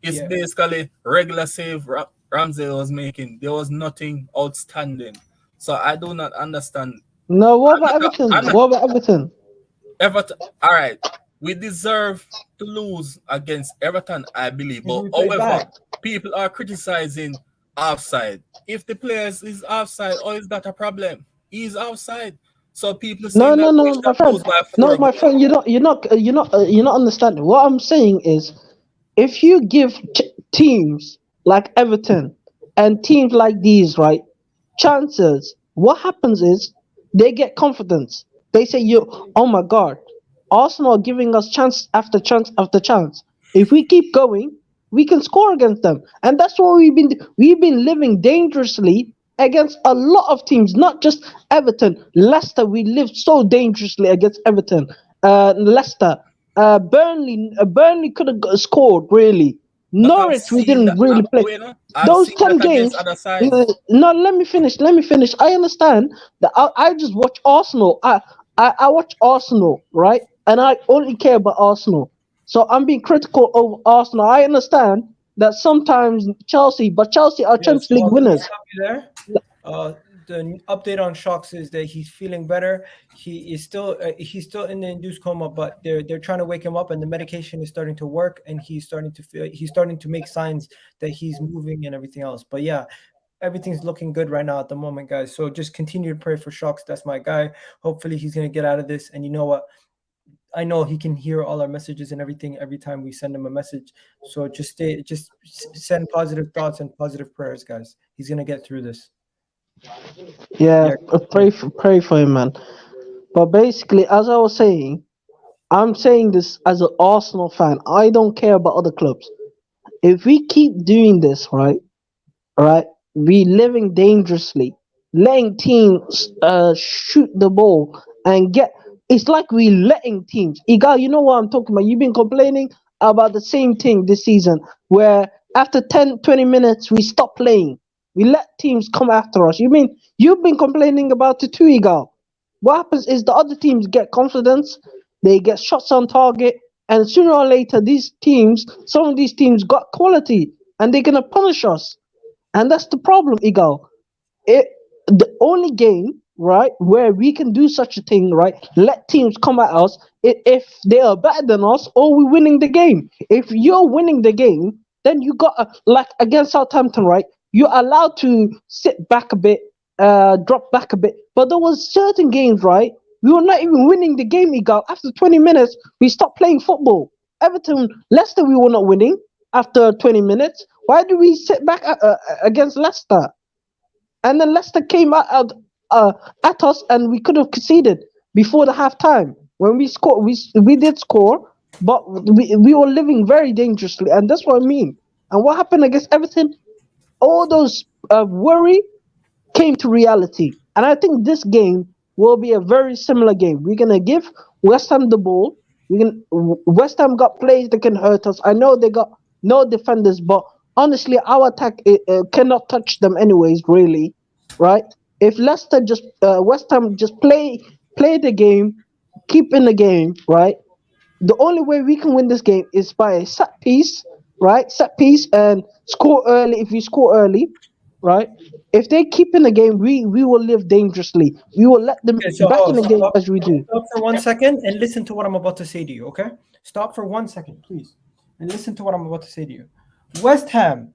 It's basically regular save Ramsdale was making. There was nothing outstanding. So I do not understand. No, what about Everton? What about Everton? Everton. All right, we deserve to lose against Everton, I believe. But however, people are criticizing offside. If the players is offside, or is that a problem? He's offside. So people say no, my friend. No, my friend, you're not understanding. What I'm saying is, if you give teams like Everton and teams like these, right, chances, what happens is they get confidence. They say, oh my God, Arsenal are giving us chance after chance after chance. If we keep going, we can score against them. And that's what we've been living dangerously against a lot of teams, not just Everton. Leicester, we lived so dangerously against Everton. Leicester, Burnley could have scored, really. Norwich, we didn't really play. Those 10 games. No, let me finish. I understand that I just watch Arsenal. I watch Arsenal, right? And I only care about Arsenal. So I'm being critical of Arsenal. I understand that sometimes Chelsea are Champions League winners. The update on Shocks is that he's feeling better. He's still in the induced coma, but they're trying to wake him up, and the medication is starting to work, and he's starting to make signs that he's moving and everything else. But yeah, everything's looking good right now at the moment, guys. So just continue to pray for Shocks. That's my guy. Hopefully he's gonna get out of this. And you know what? I know he can hear all our messages and everything every time we send him a message. So just send positive thoughts and positive prayers, guys. He's gonna get through this. Yeah, pray for him, man. But basically, as I was saying, I'm saying this as an Arsenal fan. I don't care about other clubs. If we keep doing this, right, we living dangerously, letting teams shoot the ball and get. It's like we letting teams. Igal, you know what I'm talking about. You've been complaining about the same thing this season, where after 10, 20 minutes we stop playing. We let teams come after us. You mean you've been complaining about it too, Igal? What happens is the other teams get confidence, they get shots on target, and sooner or later some of these teams got quality, and they're gonna punish us. And that's the problem, Igal. The only game, right, where we can do such a thing, right, let teams come at us if they are better than us or we're winning the game. If you're winning the game, then you got like against Southampton, right? You're allowed to sit back a bit, drop back a bit. But there was certain games, right? We were not even winning the game, Igal. After 20 minutes, we stopped playing football. Everton, Leicester, we were not winning after 20 minutes. Why did we sit back against Leicester? And then Leicester came out at us, and we could have conceded before the half time. When we scored, we did score, but we were living very dangerously, and that's what I mean. And what happened against Everton? All those worry came to reality. And I think this game will be a very similar game. We're going to give West Ham the ball. West Ham got players that can hurt us. I know they got no defenders, but honestly, our attack cannot touch them anyways, really, right? If West Ham just play the game, keep in the game, right? The only way we can win this game is by a set piece, right? Set piece and score early. If we score early, right? If they keep in the game, we will live dangerously. We will let them Okay, so back in the game stop, as we do. stop for 1 second and listen to what I'm about to say to you, okay? Stop for 1 second, please, and listen to what I'm about to say to you. West Ham,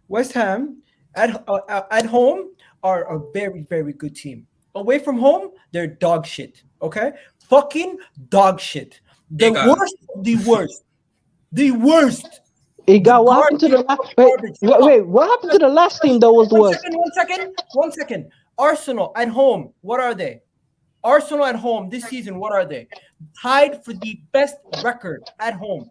West Ham at home are a very, very good team. Away from home, they're dog shit, okay? Fucking dog shit. The Egal. worst, the worst, the worst. Igal, what happened to the last? Wait, what happened to the last team that was the worst? 1 second. Arsenal at home, what are they? Arsenal at home this season, what are they? Tied for the best record at home.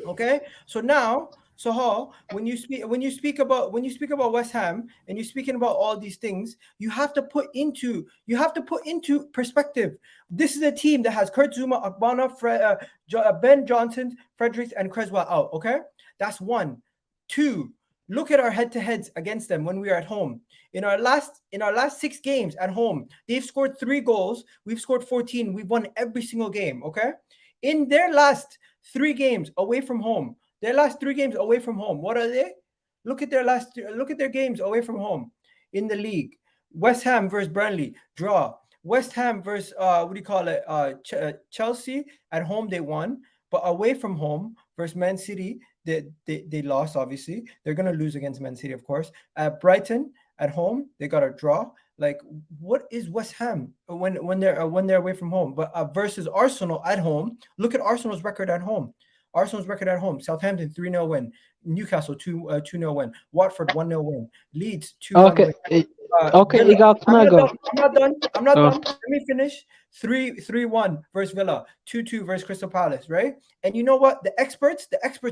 Okay, so now, so how when you speak about West Ham and you're speaking about all these things, you have to put into perspective. This is a team that has Kurt Zuma, Akbana, Ben Johnson, Fredericks, and Creswell out. Okay, that's one. Two, look at our head-to-heads against them when we are at home. In our last 6 games at home, they've scored 3 goals. We've scored 14. We've won every single game. Okay, in their last 3 games away from home, what are they? Look at their games away from home in the league. West Ham versus Burnley, draw. West Ham versus Chelsea at home, they won, but away from home versus Man City, they lost. Obviously, they're gonna lose against Man City, of course. At Brighton at home, they got a draw. Like, what is West Ham when they're away from home? But versus Arsenal at home, look at Arsenal's record at home. Southampton 3-0 win. Newcastle 2-0 win. Watford 1-0 win. Leeds 2-1 Okay, win. okay, Villa, Igal, can I go? I'm not done. Let me finish. 3-1 versus Villa. 2-2 versus Crystal Palace, right? And you know what? The experts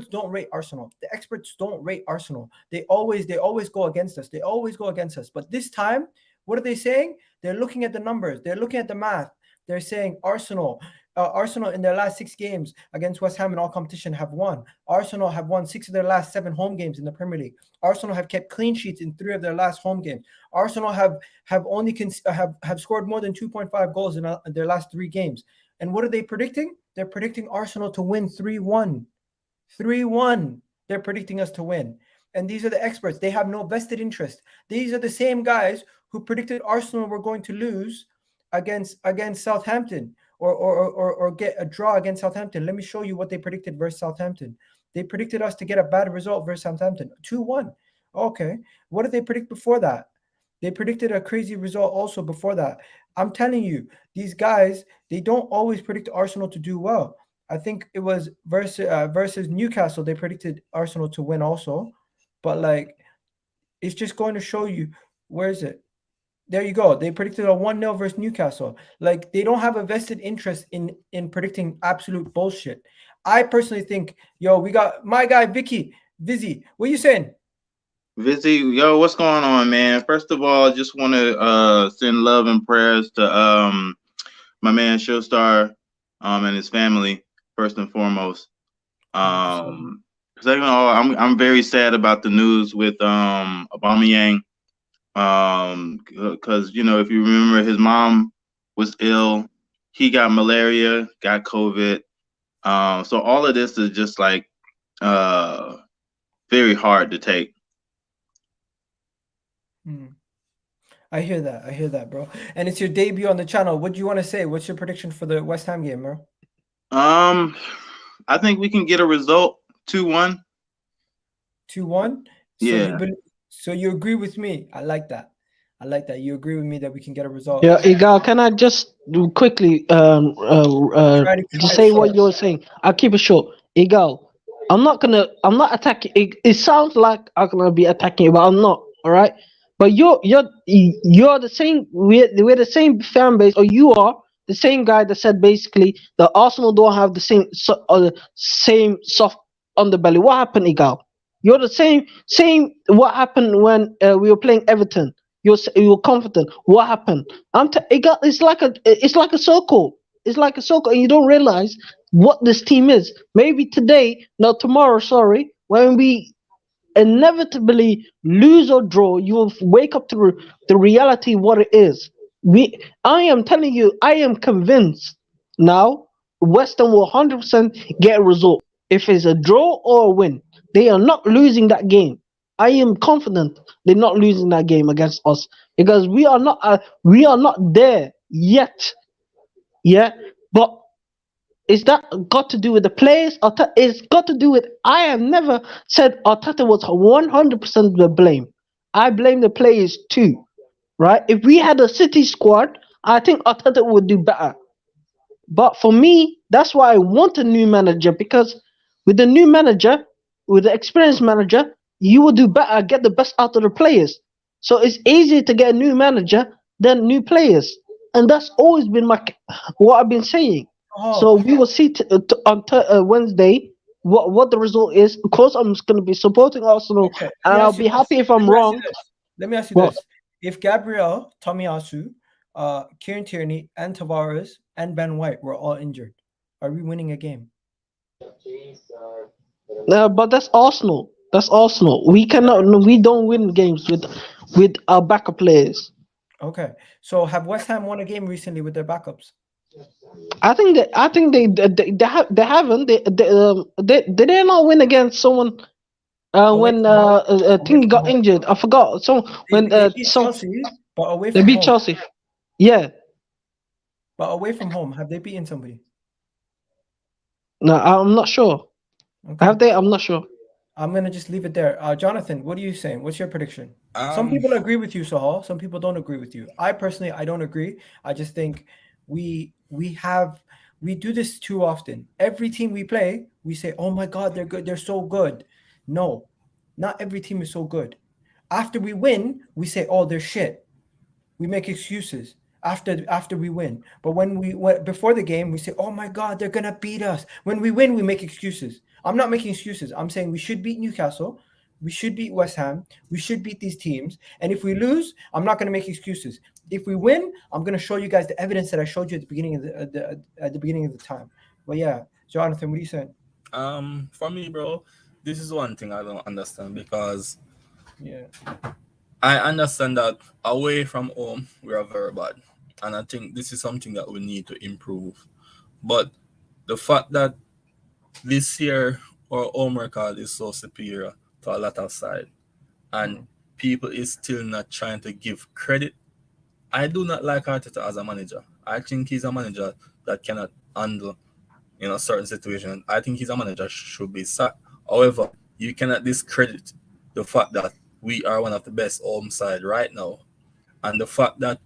don't rate Arsenal. They always go against us. But this time, what are they saying? They're looking at the numbers. They're looking at the math. They're saying Arsenal in their last 6 games against West Ham in all competition have won. Arsenal have won 6 of their last 7 home games in the Premier League. Arsenal have kept clean sheets in 3 of their last home games. Arsenal have scored more than 2.5 goals in their last 3 games. And what are they predicting? They're predicting Arsenal to win 3-1. 3-1. They're predicting us to win. And these are the experts. They have no vested interest. These are the same guys who predicted Arsenal were going to lose against Southampton or get a draw against Southampton. Let me show you what they predicted versus Southampton. They predicted us to get a bad result versus Southampton, 2-1. Okay. What did they predict before that? They predicted a crazy result also before that. I'm telling you, these guys, they don't always predict Arsenal to do well. I think it was versus Newcastle, they predicted Arsenal to win also. But like, it's just going to show you, where is it? There you go. They predicted a 1-0 versus Newcastle. Like, they don't have a vested interest in predicting absolute bullshit. I personally think, we got my guy Vizzy. What are you saying? Vizzy, what's going on, man? First of all, I just want to send love and prayers to my man Showstar and his family first and foremost. Because I'm very sad about the news with Aubameyang. Because if you remember, his mom was ill, he got malaria, got COVID. So all of this is just like very hard to take. I hear that, bro. And it's your debut on the channel. What do you want to say? What's your prediction for the West Ham game, bro? I think we can get a result 2-1. 2-1. Yeah. So you agree with me? I like that. You agree with me that we can get a result. Yeah, Igal, can I just quickly just say what you're saying? I'll keep it short. Igal, I'm not attacking. It sounds like I'm gonna be attacking you, but I'm not. All right. But you're the same. We're the same fan base, or you are the same guy that said basically that Arsenal don't have the same soft underbelly. What happened, Igal? You're the same. What happened when we were playing Everton? You're confident. What happened? It's like a circle. It's like a circle, and you don't realize what this team is. Maybe today, not tomorrow. Sorry, when we inevitably lose or draw, you will wake up to the reality of what it is. I am telling you, I am convinced Now, West Ham will 100% get a result. If it's a draw or a win, they are not losing that game. I am confident they're not losing that game against us because we are not there yet. Yeah, but is that got to do with the players? It's got to do with. I have never said Arteta was 100% the blame. I blame the players too, right? If we had a City squad, I think Arteta would do better. But for me, that's why I want a new manager because with the new manager, with the experienced manager, you will do better, get the best out of the players. So it's easier to get a new manager than new players, and that's always been what I've been saying. So we will see on Wednesday what the result is. Of course, I'm just going to be supporting Arsenal, Okay. and I'll be happy if I'm wrong. Let me ask you What? this: if Gabriel, Tomiyasu, Kieran Tierney, and Tavares and Ben White were all injured, are we winning a game? But that's Arsenal. That's Arsenal. We don't win games with our backup players. Okay. So have West Ham won a game recently with their backups? I think they haven't. Did they not win against someone when Ting got injured? I forgot. So when They beat Chelsea, but away they from beat home. Chelsea. Yeah. But away from home, have they beaten somebody? No, I'm not sure. Okay. Have they? I'm not sure. I'm gonna just leave it there. Jonathan, what are you saying? What's your prediction? Some people agree with you, Sahal. Some people don't agree with you. I personally, I don't agree. I just think we do this too often. Every team we play, we say, "Oh my God, they're good. They're so good." No, not every team is so good. After we win, we say, "Oh, they're shit." We make excuses after we win. But before the game, we say, "Oh my God, they're gonna beat us." When we win, we make excuses. I'm not making excuses. I'm saying we should beat Newcastle. We should beat West Ham. We should beat these teams. And if we lose, I'm not going to make excuses. If we win, I'm going to show you guys the evidence that I showed you at the beginning of the beginning of the time. But yeah, Jonathan, what are you saying? For me, bro, this is one thing I don't understand because Yeah, I understand that away from home we are very bad, and I think this is something that we need to improve. But the fact that this year our home record is so superior to a lot of side, and people is still not trying to give credit. I do not like Arteta as a manager. I think he's a manager that cannot handle certain situations. I think he's a manager should be sacked. However, you cannot discredit the fact that we are one of the best home side right now, and the fact that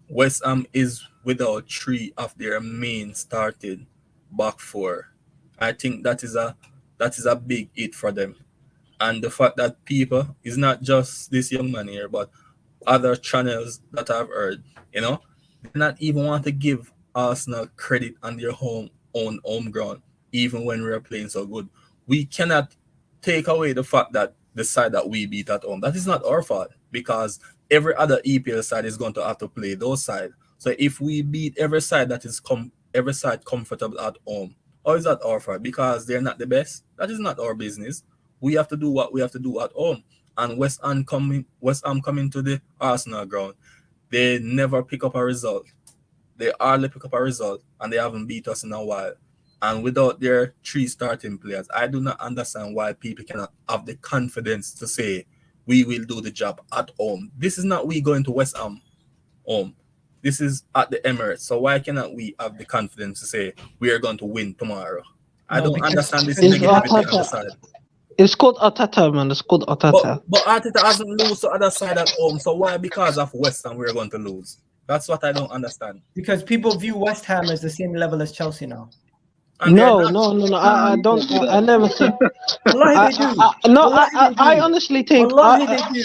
West Ham is without three of their main started back four. I think that is a big hit for them. And the fact that people is not just this young man here, but other channels that I've heard, they not even want to give Arsenal credit on their own home ground, even when we're playing so good. We cannot take away the fact that the side that we beat at home, that is not our fault because every other EPL side is going to have to play those sides. So if we beat every side that is every side comfortable at home, how is that our fault? Because they're not the best? That is not our business. We have to do what we have to do at home. And West Ham coming to the Arsenal ground, they never pick up a result. They hardly pick up a result, and they haven't beat us in a while. And without their three starting players, I do not understand why people cannot have the confidence to say we will do the job at home. This is not we going to West Ham home. This is at the Emirates. So why cannot we have the confidence to say we are going to win tomorrow? I don't understand this negativity on the side. It's called Arteta, man. It's called Arteta. But Arteta hasn't lose to other side at home. So why, because of West Ham, we're going to lose? That's what I don't understand. Because people view West Ham as the same level as Chelsea now. No. I don't. I never think. Wallahi, they do. I honestly think. Wallahi, they do.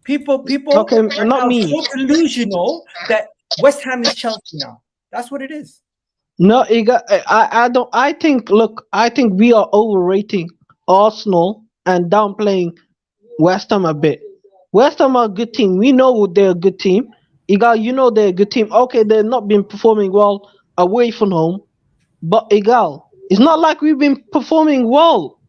People Okay, not me. So delusional that West Ham is Chelsea now. That's what it is. No, I don't. I think. Look, I think we are overrating Arsenal and downplaying West Ham a bit. West Ham are a good team. We know they're a good team. They're a good team. Okay, they've not been performing well away from home, but it's not like we've been performing well.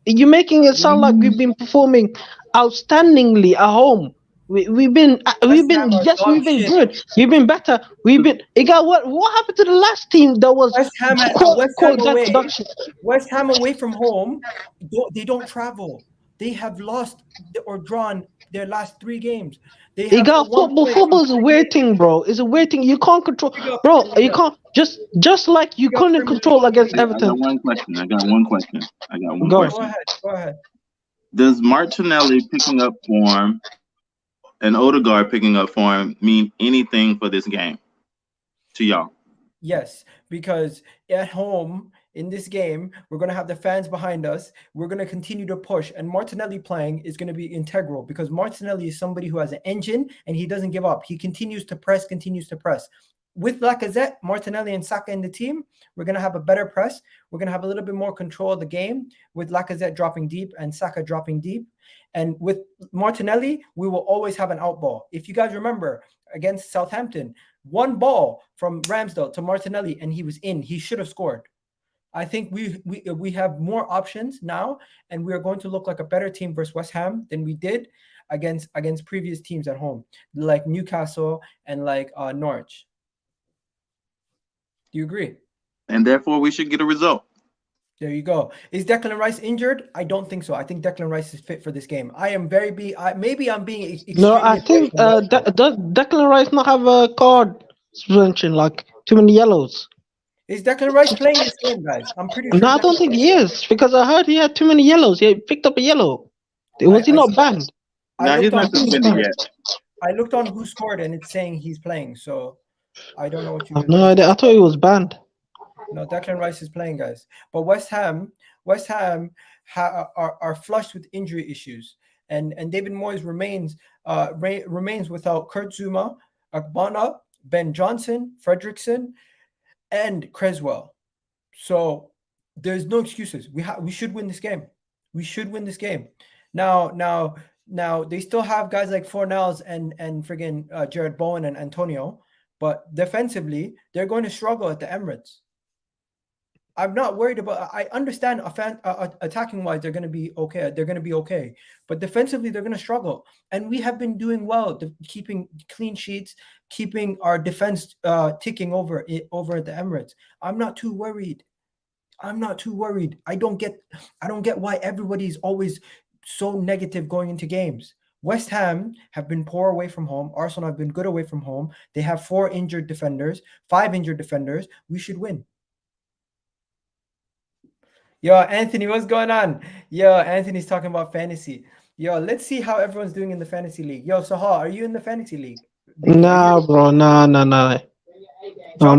You're making it sound like we've been performing outstandingly at home. We've been good. We've been better. What happened to the last team that was West Ham away. production? West Ham away from home, they don't travel. They have lost or drawn their last 3 games. Football is a weird thing, bro. It's a weird thing. You can't control, bro. You can't just like you couldn't control against Everton. I got one question. Go ahead. Does Martinelli picking up form and Odegaard picking up form mean anything for this game to y'all? Yes, because at home in this game, we're going to have the fans behind us. We're going to continue to push, and Martinelli playing is going to be integral because Martinelli is somebody who has an engine and he doesn't give up. He continues to press. With Lacazette, Martinelli, and Saka in the team, we're going to have a better press. We're going to have a little bit more control of the game with Lacazette dropping deep and Saka dropping deep. And with Martinelli, we will always have an out ball. If you guys remember, against Southampton, 1 ball from Ramsdale to Martinelli, and he was in. He should have scored. I think we have more options now, and we are going to look like a better team versus West Ham than we did against previous teams at home, like Newcastle and like Norwich. Do you agree? And therefore, we should get a result. There you go. Is Declan Rice injured? I don't think so. I think Declan Rice is fit for this game. Maybe I'm being no. I think does Declan Rice not have a card suspension, like too many yellows? Is Declan Rice playing this game, guys? I'm pretty sure. No, I don't think he is because I heard he had too many yellows. He picked up a yellow. Was he not banned? No, he's not suspended yet. I looked on who scored, and it's saying he's playing. So I don't know what you. No, I thought he was banned. No, Declan Rice is playing, guys. But West Ham are flushed with injury issues, and David Moyes remains without Kurt Zouma, Akbana, Ben Johnson, Fredrickson, and Creswell. So there's no excuses. We should win this game. We should win this game. Now they still have guys like Fornals and friggin' Jared Bowen and Antonio, but defensively they're going to struggle at the Emirates. I'm not worried about. I understand attacking wise they're going to be okay. They're going to be okay, but defensively they're going to struggle. And we have been doing well, keeping clean sheets, keeping our defense ticking over at the Emirates. I'm not too worried. I don't get why everybody's always so negative going into games. West Ham have been poor away from home. Arsenal have been good away from home. They have 5 injured defenders. We should win. Yo, Anthony, what's going on? Yo, Anthony's talking about fantasy. Yo, let's see how everyone's doing in the fantasy league. Yo, Sahar, are you in the fantasy league? Nah, bro. Nah. No, I'm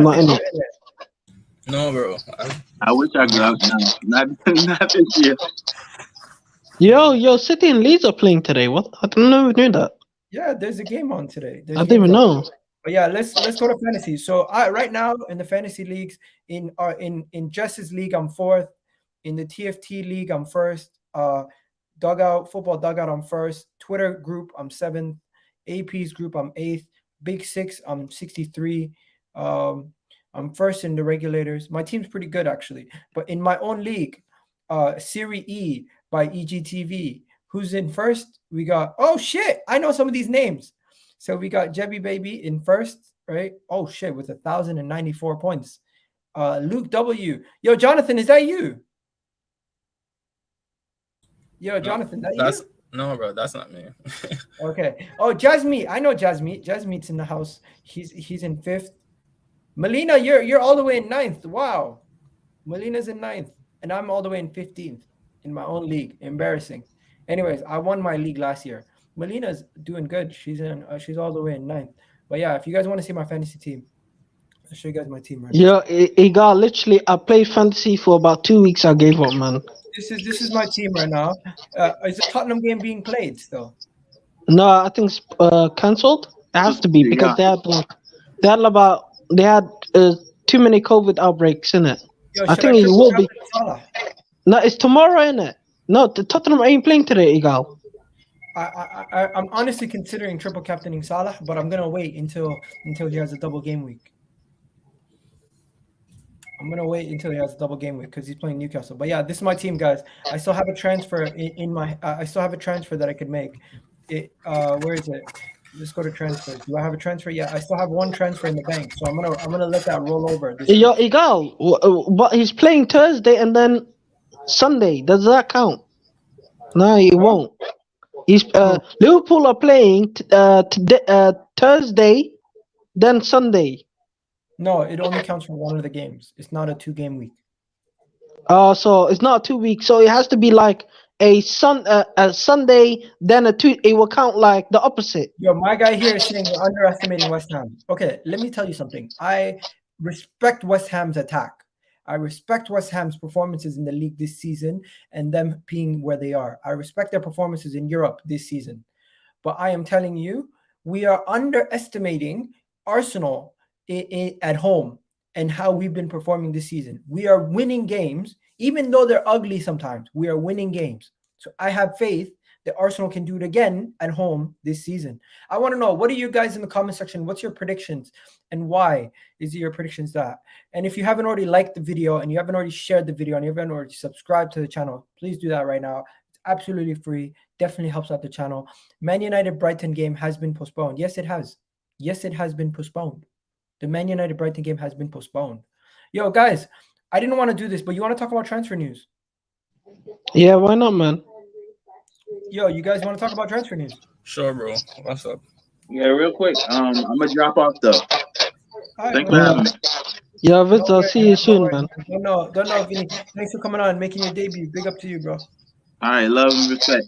not in it. No, bro. I wish I got not this year. Yo, City and Leeds are playing today. What? I don't know we knew that. Yeah, there's a game on today. I didn't even know. But yeah, let's go to fantasy. So right now in the fantasy leagues, in Jess's league, I'm 4th. In the TFT league, I'm 1st. Football dugout, I'm 1st. Twitter group, I'm 7th. AP's group, I'm 8th. Big Six, I'm 63. I'm 1st in the regulators. My team's pretty good actually. But in my own league, Serie E by EGTV, who's in 1st? We got, oh shit, I know some of these names. So we got Jebby Baby in 1st, right? Oh shit, with 1,094 points. Luke W. Yo, Jonathan, is that you? Yo, Jonathan, you? No, bro, that's not me. Okay. Oh, Jasmeet. I know Jasmeet. Jasmeet's in the house. He's in 5th. Melina, you're all the way in 9th. Wow. Melina's in 9th. And I'm all the way in 15th in my own league. Embarrassing. Anyways, I won my league last year. Melina's doing good. She's all the way in 9th. But yeah, if you guys want to see my fantasy team, I'll show you guys my team right now. Yeah, literally, I played fantasy for about 2 weeks. I gave up, man. This is my team right now. Is the Tottenham game being played still? No, I think it's cancelled. It has to be because they had too many COVID outbreaks in it. Yo, I think it will be. Salah? No, it's tomorrow, innit? No, the Tottenham ain't playing today, Igal. I'm honestly considering triple captaining Salah, but I'm gonna wait until he has a double game week. Because he's playing Newcastle. But yeah, this is my team, guys. I still have a transfer I still have a transfer that I could make. Where is it? Let's go to transfers. Do I have a transfer? Yeah, I still have one transfer in the bank, so I'm gonna let that roll over. This Yo, week. Igal, but he's playing Thursday and then Sunday. Does that count? No, he won't. He's Liverpool are playing today, Thursday, then Sunday. No, it only counts for one of the games. It's not a 2-game week. So it's not 2 weeks. So it has to be like a Sunday, then a 2. It will count like the opposite. Yo, my guy here is saying we're underestimating West Ham. Okay, let me tell you something. I respect West Ham's attack. I respect West Ham's performances in the league this season and them being where they are. I respect their performances in Europe this season. But I am telling you, we are underestimating Arsenal at home and how we've been performing this season. We are winning games, even though they're ugly sometimes. We are winning games. So I have faith that Arsenal can do it again at home this season. I want to know, what are you guys in the comment section? What's your predictions and why is your predictions that? And if you haven't already liked the video and you haven't already shared the video and you haven't already subscribed to the channel, please do that right now. It's absolutely free. Definitely helps out the channel. Man United Brighton game has been postponed. Yes, it has. Yes, it has been postponed. The Man United Brighton game has been postponed. Yo, guys, I didn't want to do this, but you want to talk about transfer news? Yeah, why not, man? Yo, you guys want to talk about transfer news? Sure, bro. What's up? Yeah, real quick. I'm gonna drop off though. All Thanks right, for having me. Yeah, Vince, I'll see you soon, man. Don't know, Vinny. Thanks for coming on, making your debut. Big up to you, bro. All right, love and respect.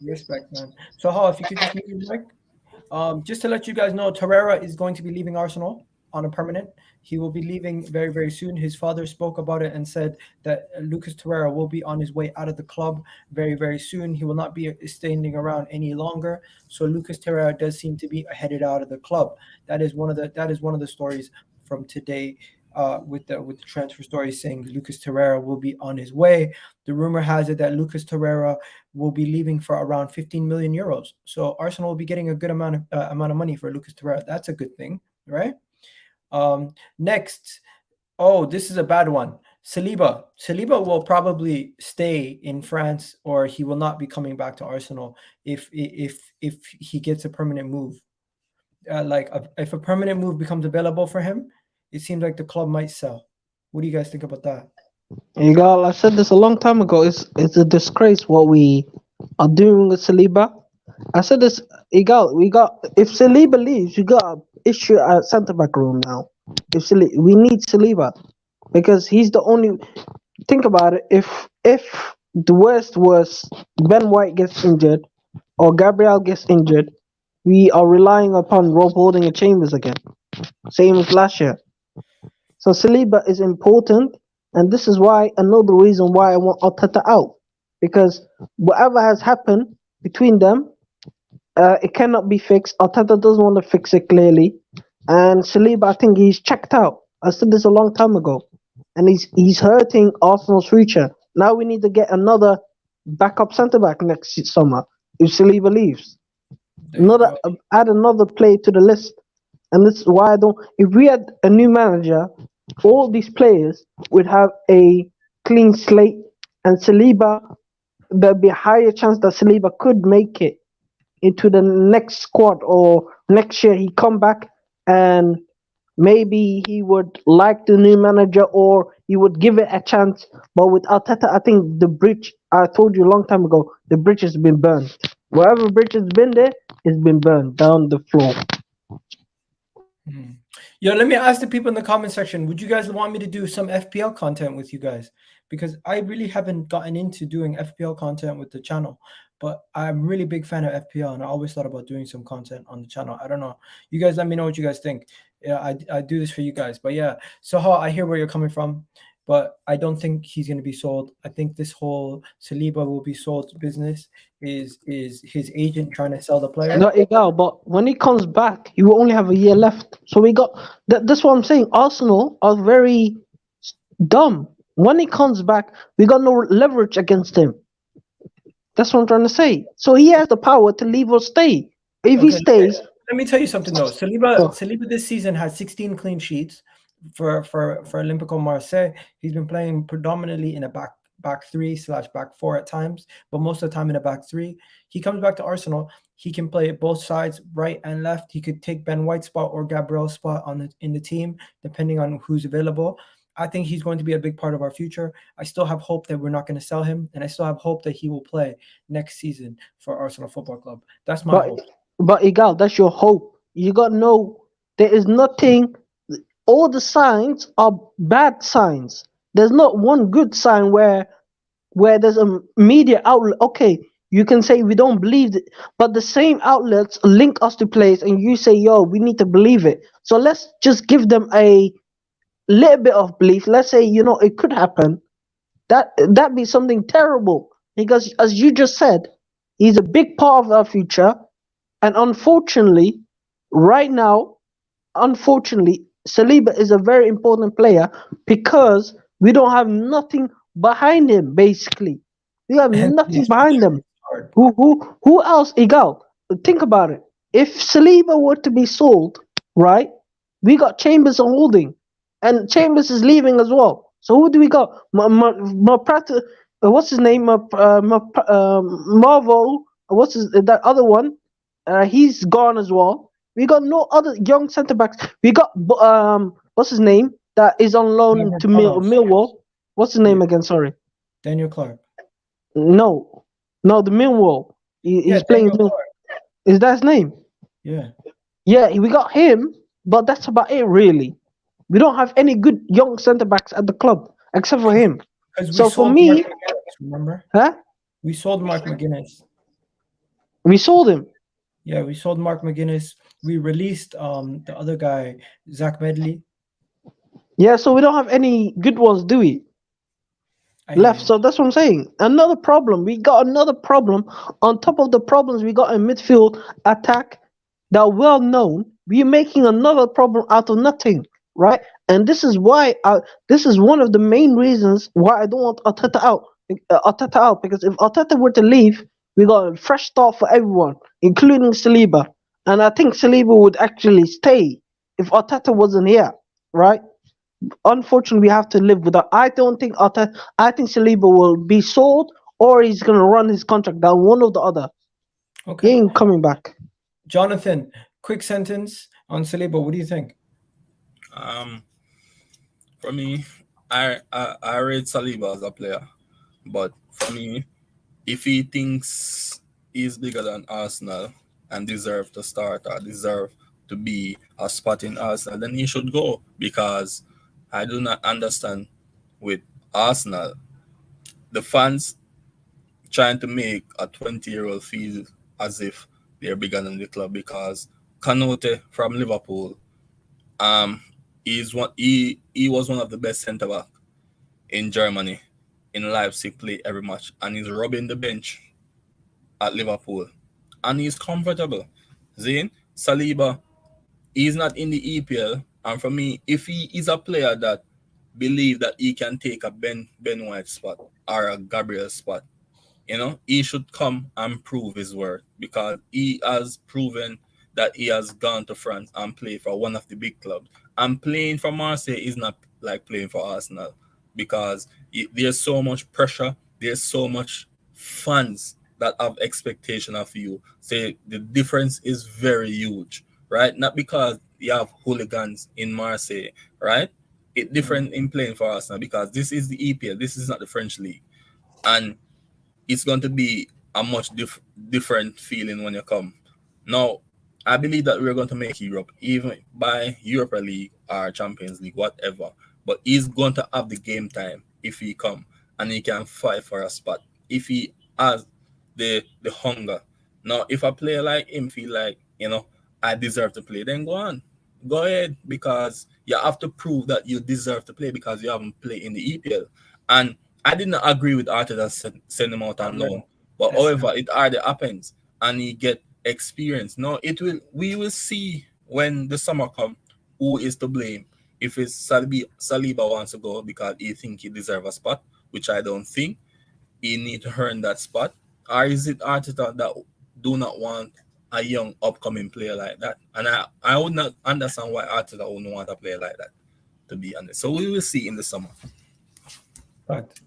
Respect, man. So, Hall, if you could just mute your mic. Just to let you guys know, Torreira is going to be leaving Arsenal on a permanent. He will be leaving very, very soon. His father spoke about it and said that Lucas Torreira will be on his way out of the club very, very soon. He will not be standing around any longer. So Lucas Torreira does seem to be headed out of the club. That is one of the stories from today. With the transfer story saying Lucas Torreira will be on his way. The rumor has it that Lucas Torreira will be leaving for around 15 million euros. So Arsenal will be getting a good amount of money for Lucas Torreira. That's a good thing, right? Next, this is a bad one. Saliba will probably stay in France, or he will not be coming back to Arsenal if he gets a permanent move. If a permanent move becomes available for him, it seems like the club might sell. What do you guys think about that? Egal, I said this a long time ago. It's a disgrace what we are doing with Saliba. I said this, Egal. If Saliba leaves, you got to issue a centre back room now. We need Saliba because he's the only. Think about it. If the worst was Ben White gets injured or Gabriel gets injured, we are relying upon Rob Holding and Chambers again, same as last year. So Saliba is important, and this is why another reason why I want Arteta out, because whatever has happened between them, it cannot be fixed. Arteta doesn't want to fix it clearly, and Saliba, I think he's checked out. I said this a long time ago, and he's hurting Arsenal's future. Now we need to get another backup centre back next summer if Saliba leaves. Add another player to the list. And this is why I don't. If we had a new manager, all these players would have a clean slate, and Saliba, there'd be a higher chance that Saliba could make it into the next squad, or next year he come back and maybe he would like the new manager, or he would give it a chance. But with Arteta, I think the bridge, I told you a long time ago, the bridge has been burned. Wherever bridge has been there, it's been burned down the floor. Yo, let me ask the people in the comment section, would you guys want me to do some FPL content with you guys? Because I really haven't gotten into doing FPL content with the channel, but I'm a really big fan of FPL, and I always thought about doing some content on the channel. I don't know. You guys let me know what you guys think. Yeah, I do this for you guys. But yeah, so I hear where you're coming from, but I don't think he's going to be sold. I think this whole Saliba will be sold business is his agent trying to sell the player. Not egal, but when he comes back, you will only have a year left. So we got that's what I'm saying. Arsenal are very dumb. When he comes back, we got no leverage against him. That's what I'm trying to say. So he has the power to leave or stay. If he stays, let me tell you something though. Saliba this season has 16 clean sheets for Olympique Marseille. He's been playing predominantly in a back back 3/back 4 at times, but most of the time in a back 3. He comes back to Arsenal. He can play both sides, right and left. He could take Ben White's spot or Gabriel's spot in the team, depending on who's available. I think he's going to be a big part of our future. I still have hope that we're not going to sell him, and I still have hope that he will play next season for Arsenal Football Club. That's my hope. But Igal, that's your hope. You got to know there is nothing. All the signs are bad signs. There's not one good sign where there's a media outlet. Okay, you can say we don't believe it, but the same outlets link us to players, and you say, yo, we need to believe it. So let's just give them a little bit of belief. Let's say, it could happen. That'd be something terrible, because as you just said, he's a big part of our future. And unfortunately, right now, Saliba is a very important player because we don't have nothing behind him, basically. We have nothing behind him. Who else? Igal, think about it. If Saliba were to be sold, right, we got Chambers on holding, and Chambers is leaving as well. So who do we got? What's his name? Marvel. That other one? He's gone as well. We got no other young centre backs. We got what's his name? That is on loan to Millwall. What's his name again? Sorry. Daniel Clark. No, the Millwall. He's playing. Is that his name? Yeah. Yeah, we got him, but that's about it, really. We don't have any good young centre backs at the club except for him. So for me, remember? Huh? We sold Mark McGuinness. We sold him. Yeah, we sold Mark McGuinness. We released the other guy, Zach Medley. Yeah, so we don't have any good ones, do we? Left. So that's what I'm saying. Another problem. We got another problem on top of the problems we got in midfield attack that are well known. We're making another problem out of nothing, right? And this is why this is one of the main reasons why I don't want Arteta out. Because if Arteta were to leave, we got a fresh start for everyone, including Saliba. And I think Saliba would actually stay if Arteta wasn't here, right? Unfortunately, we have to live with that. I don't think Arteta. I think Saliba will be sold, or he's gonna run his contract down. One or the other. Okay. He ain't coming back. Jonathan, quick sentence on Saliba. What do you think? For me, I rate Saliba as a player, but for me, if he thinks he's bigger than Arsenal and deserve to start or deserve to be a spot in Arsenal, then he should go, because I do not understand with Arsenal the fans trying to make a 20-year-old feel as if they're bigger than the club, because Kanote from Liverpool, he was one of the best centre back in Germany. In Leipzig, play every match, and he's rubbing the bench at Liverpool, and he's comfortable. Zayn Saliba, he's not in the EPL, and for me, if he is a player that believe that he can take a Ben White spot or a Gabriel spot, he should come and prove his worth, because he has proven that he has gone to France and played for one of the big clubs. And playing for Marseille is not like playing for Arsenal, because there's so much pressure, there's so much fans that have expectation of you. Say the difference is very huge, right? Not because you have hooligans in Marseille, right? It's different in playing for Arsenal, because this is the EPL, this is not the French league, and it's going to be a much different feeling when you come. Now, I believe that we're going to make Europe, even by Europa League or Champions League, whatever. But he's going to have the game time if he come, and he can fight for a spot if he has the hunger. Now, if a player like him feel like, I deserve to play, then go ahead, because you have to prove that you deserve to play, because you haven't played in the EPL. And I didn't agree with Arteta send him out on loan, but however, it already happens, and he get experience. No, we will see when the summer come who is to blame. If it's Saliba wants to go because he think he deserves a spot, which I don't think, he need to earn that spot, or is it Arteta that do not want a young upcoming player like that? And I would not understand why Arteta wouldn't want a player like that, to be honest. So we will see in the summer. But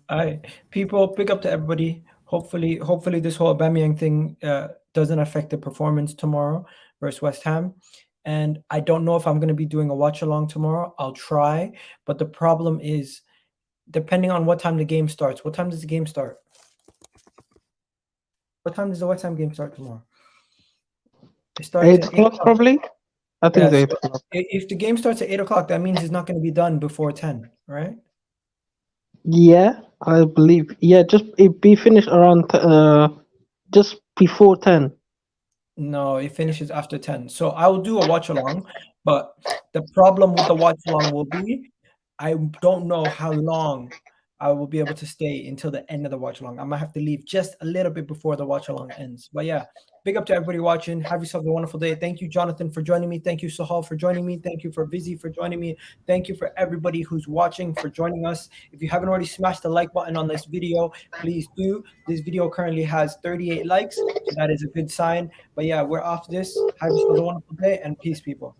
people, pick up to everybody. Hopefully this whole Aubameyang thing doesn't affect the performance tomorrow versus West Ham. And I don't know if I'm going to be doing a watch along tomorrow. I'll try, but the problem is depending on what time the game starts. What time does the game start? What time does the West Ham game start tomorrow? It starts 8 at o'clock, probably. I think Yeah, it's 8 so o'clock. if the game starts at 8 o'clock, that means it's not going to be done before 10, right? Yeah, I believe. Yeah, just it be finished around just before 10. No, it finishes after 10. So I will do a watch along, but the problem with the watch along will be I don't know how long I will be able to stay until the end of the watch along. I might have to leave just a little bit before the watch along ends. But yeah, big up to everybody watching. Have yourself a wonderful day. Thank you, Jonathan, for joining me. Thank you, Sahal, for joining me. Thank you for Vizzy for joining me. Thank you for everybody who's watching for joining us. If you haven't already smashed the like button on this video, please do. This video currently has 38 likes, so that is a good sign. But yeah, we're off this. Have yourself a wonderful day and peace, people.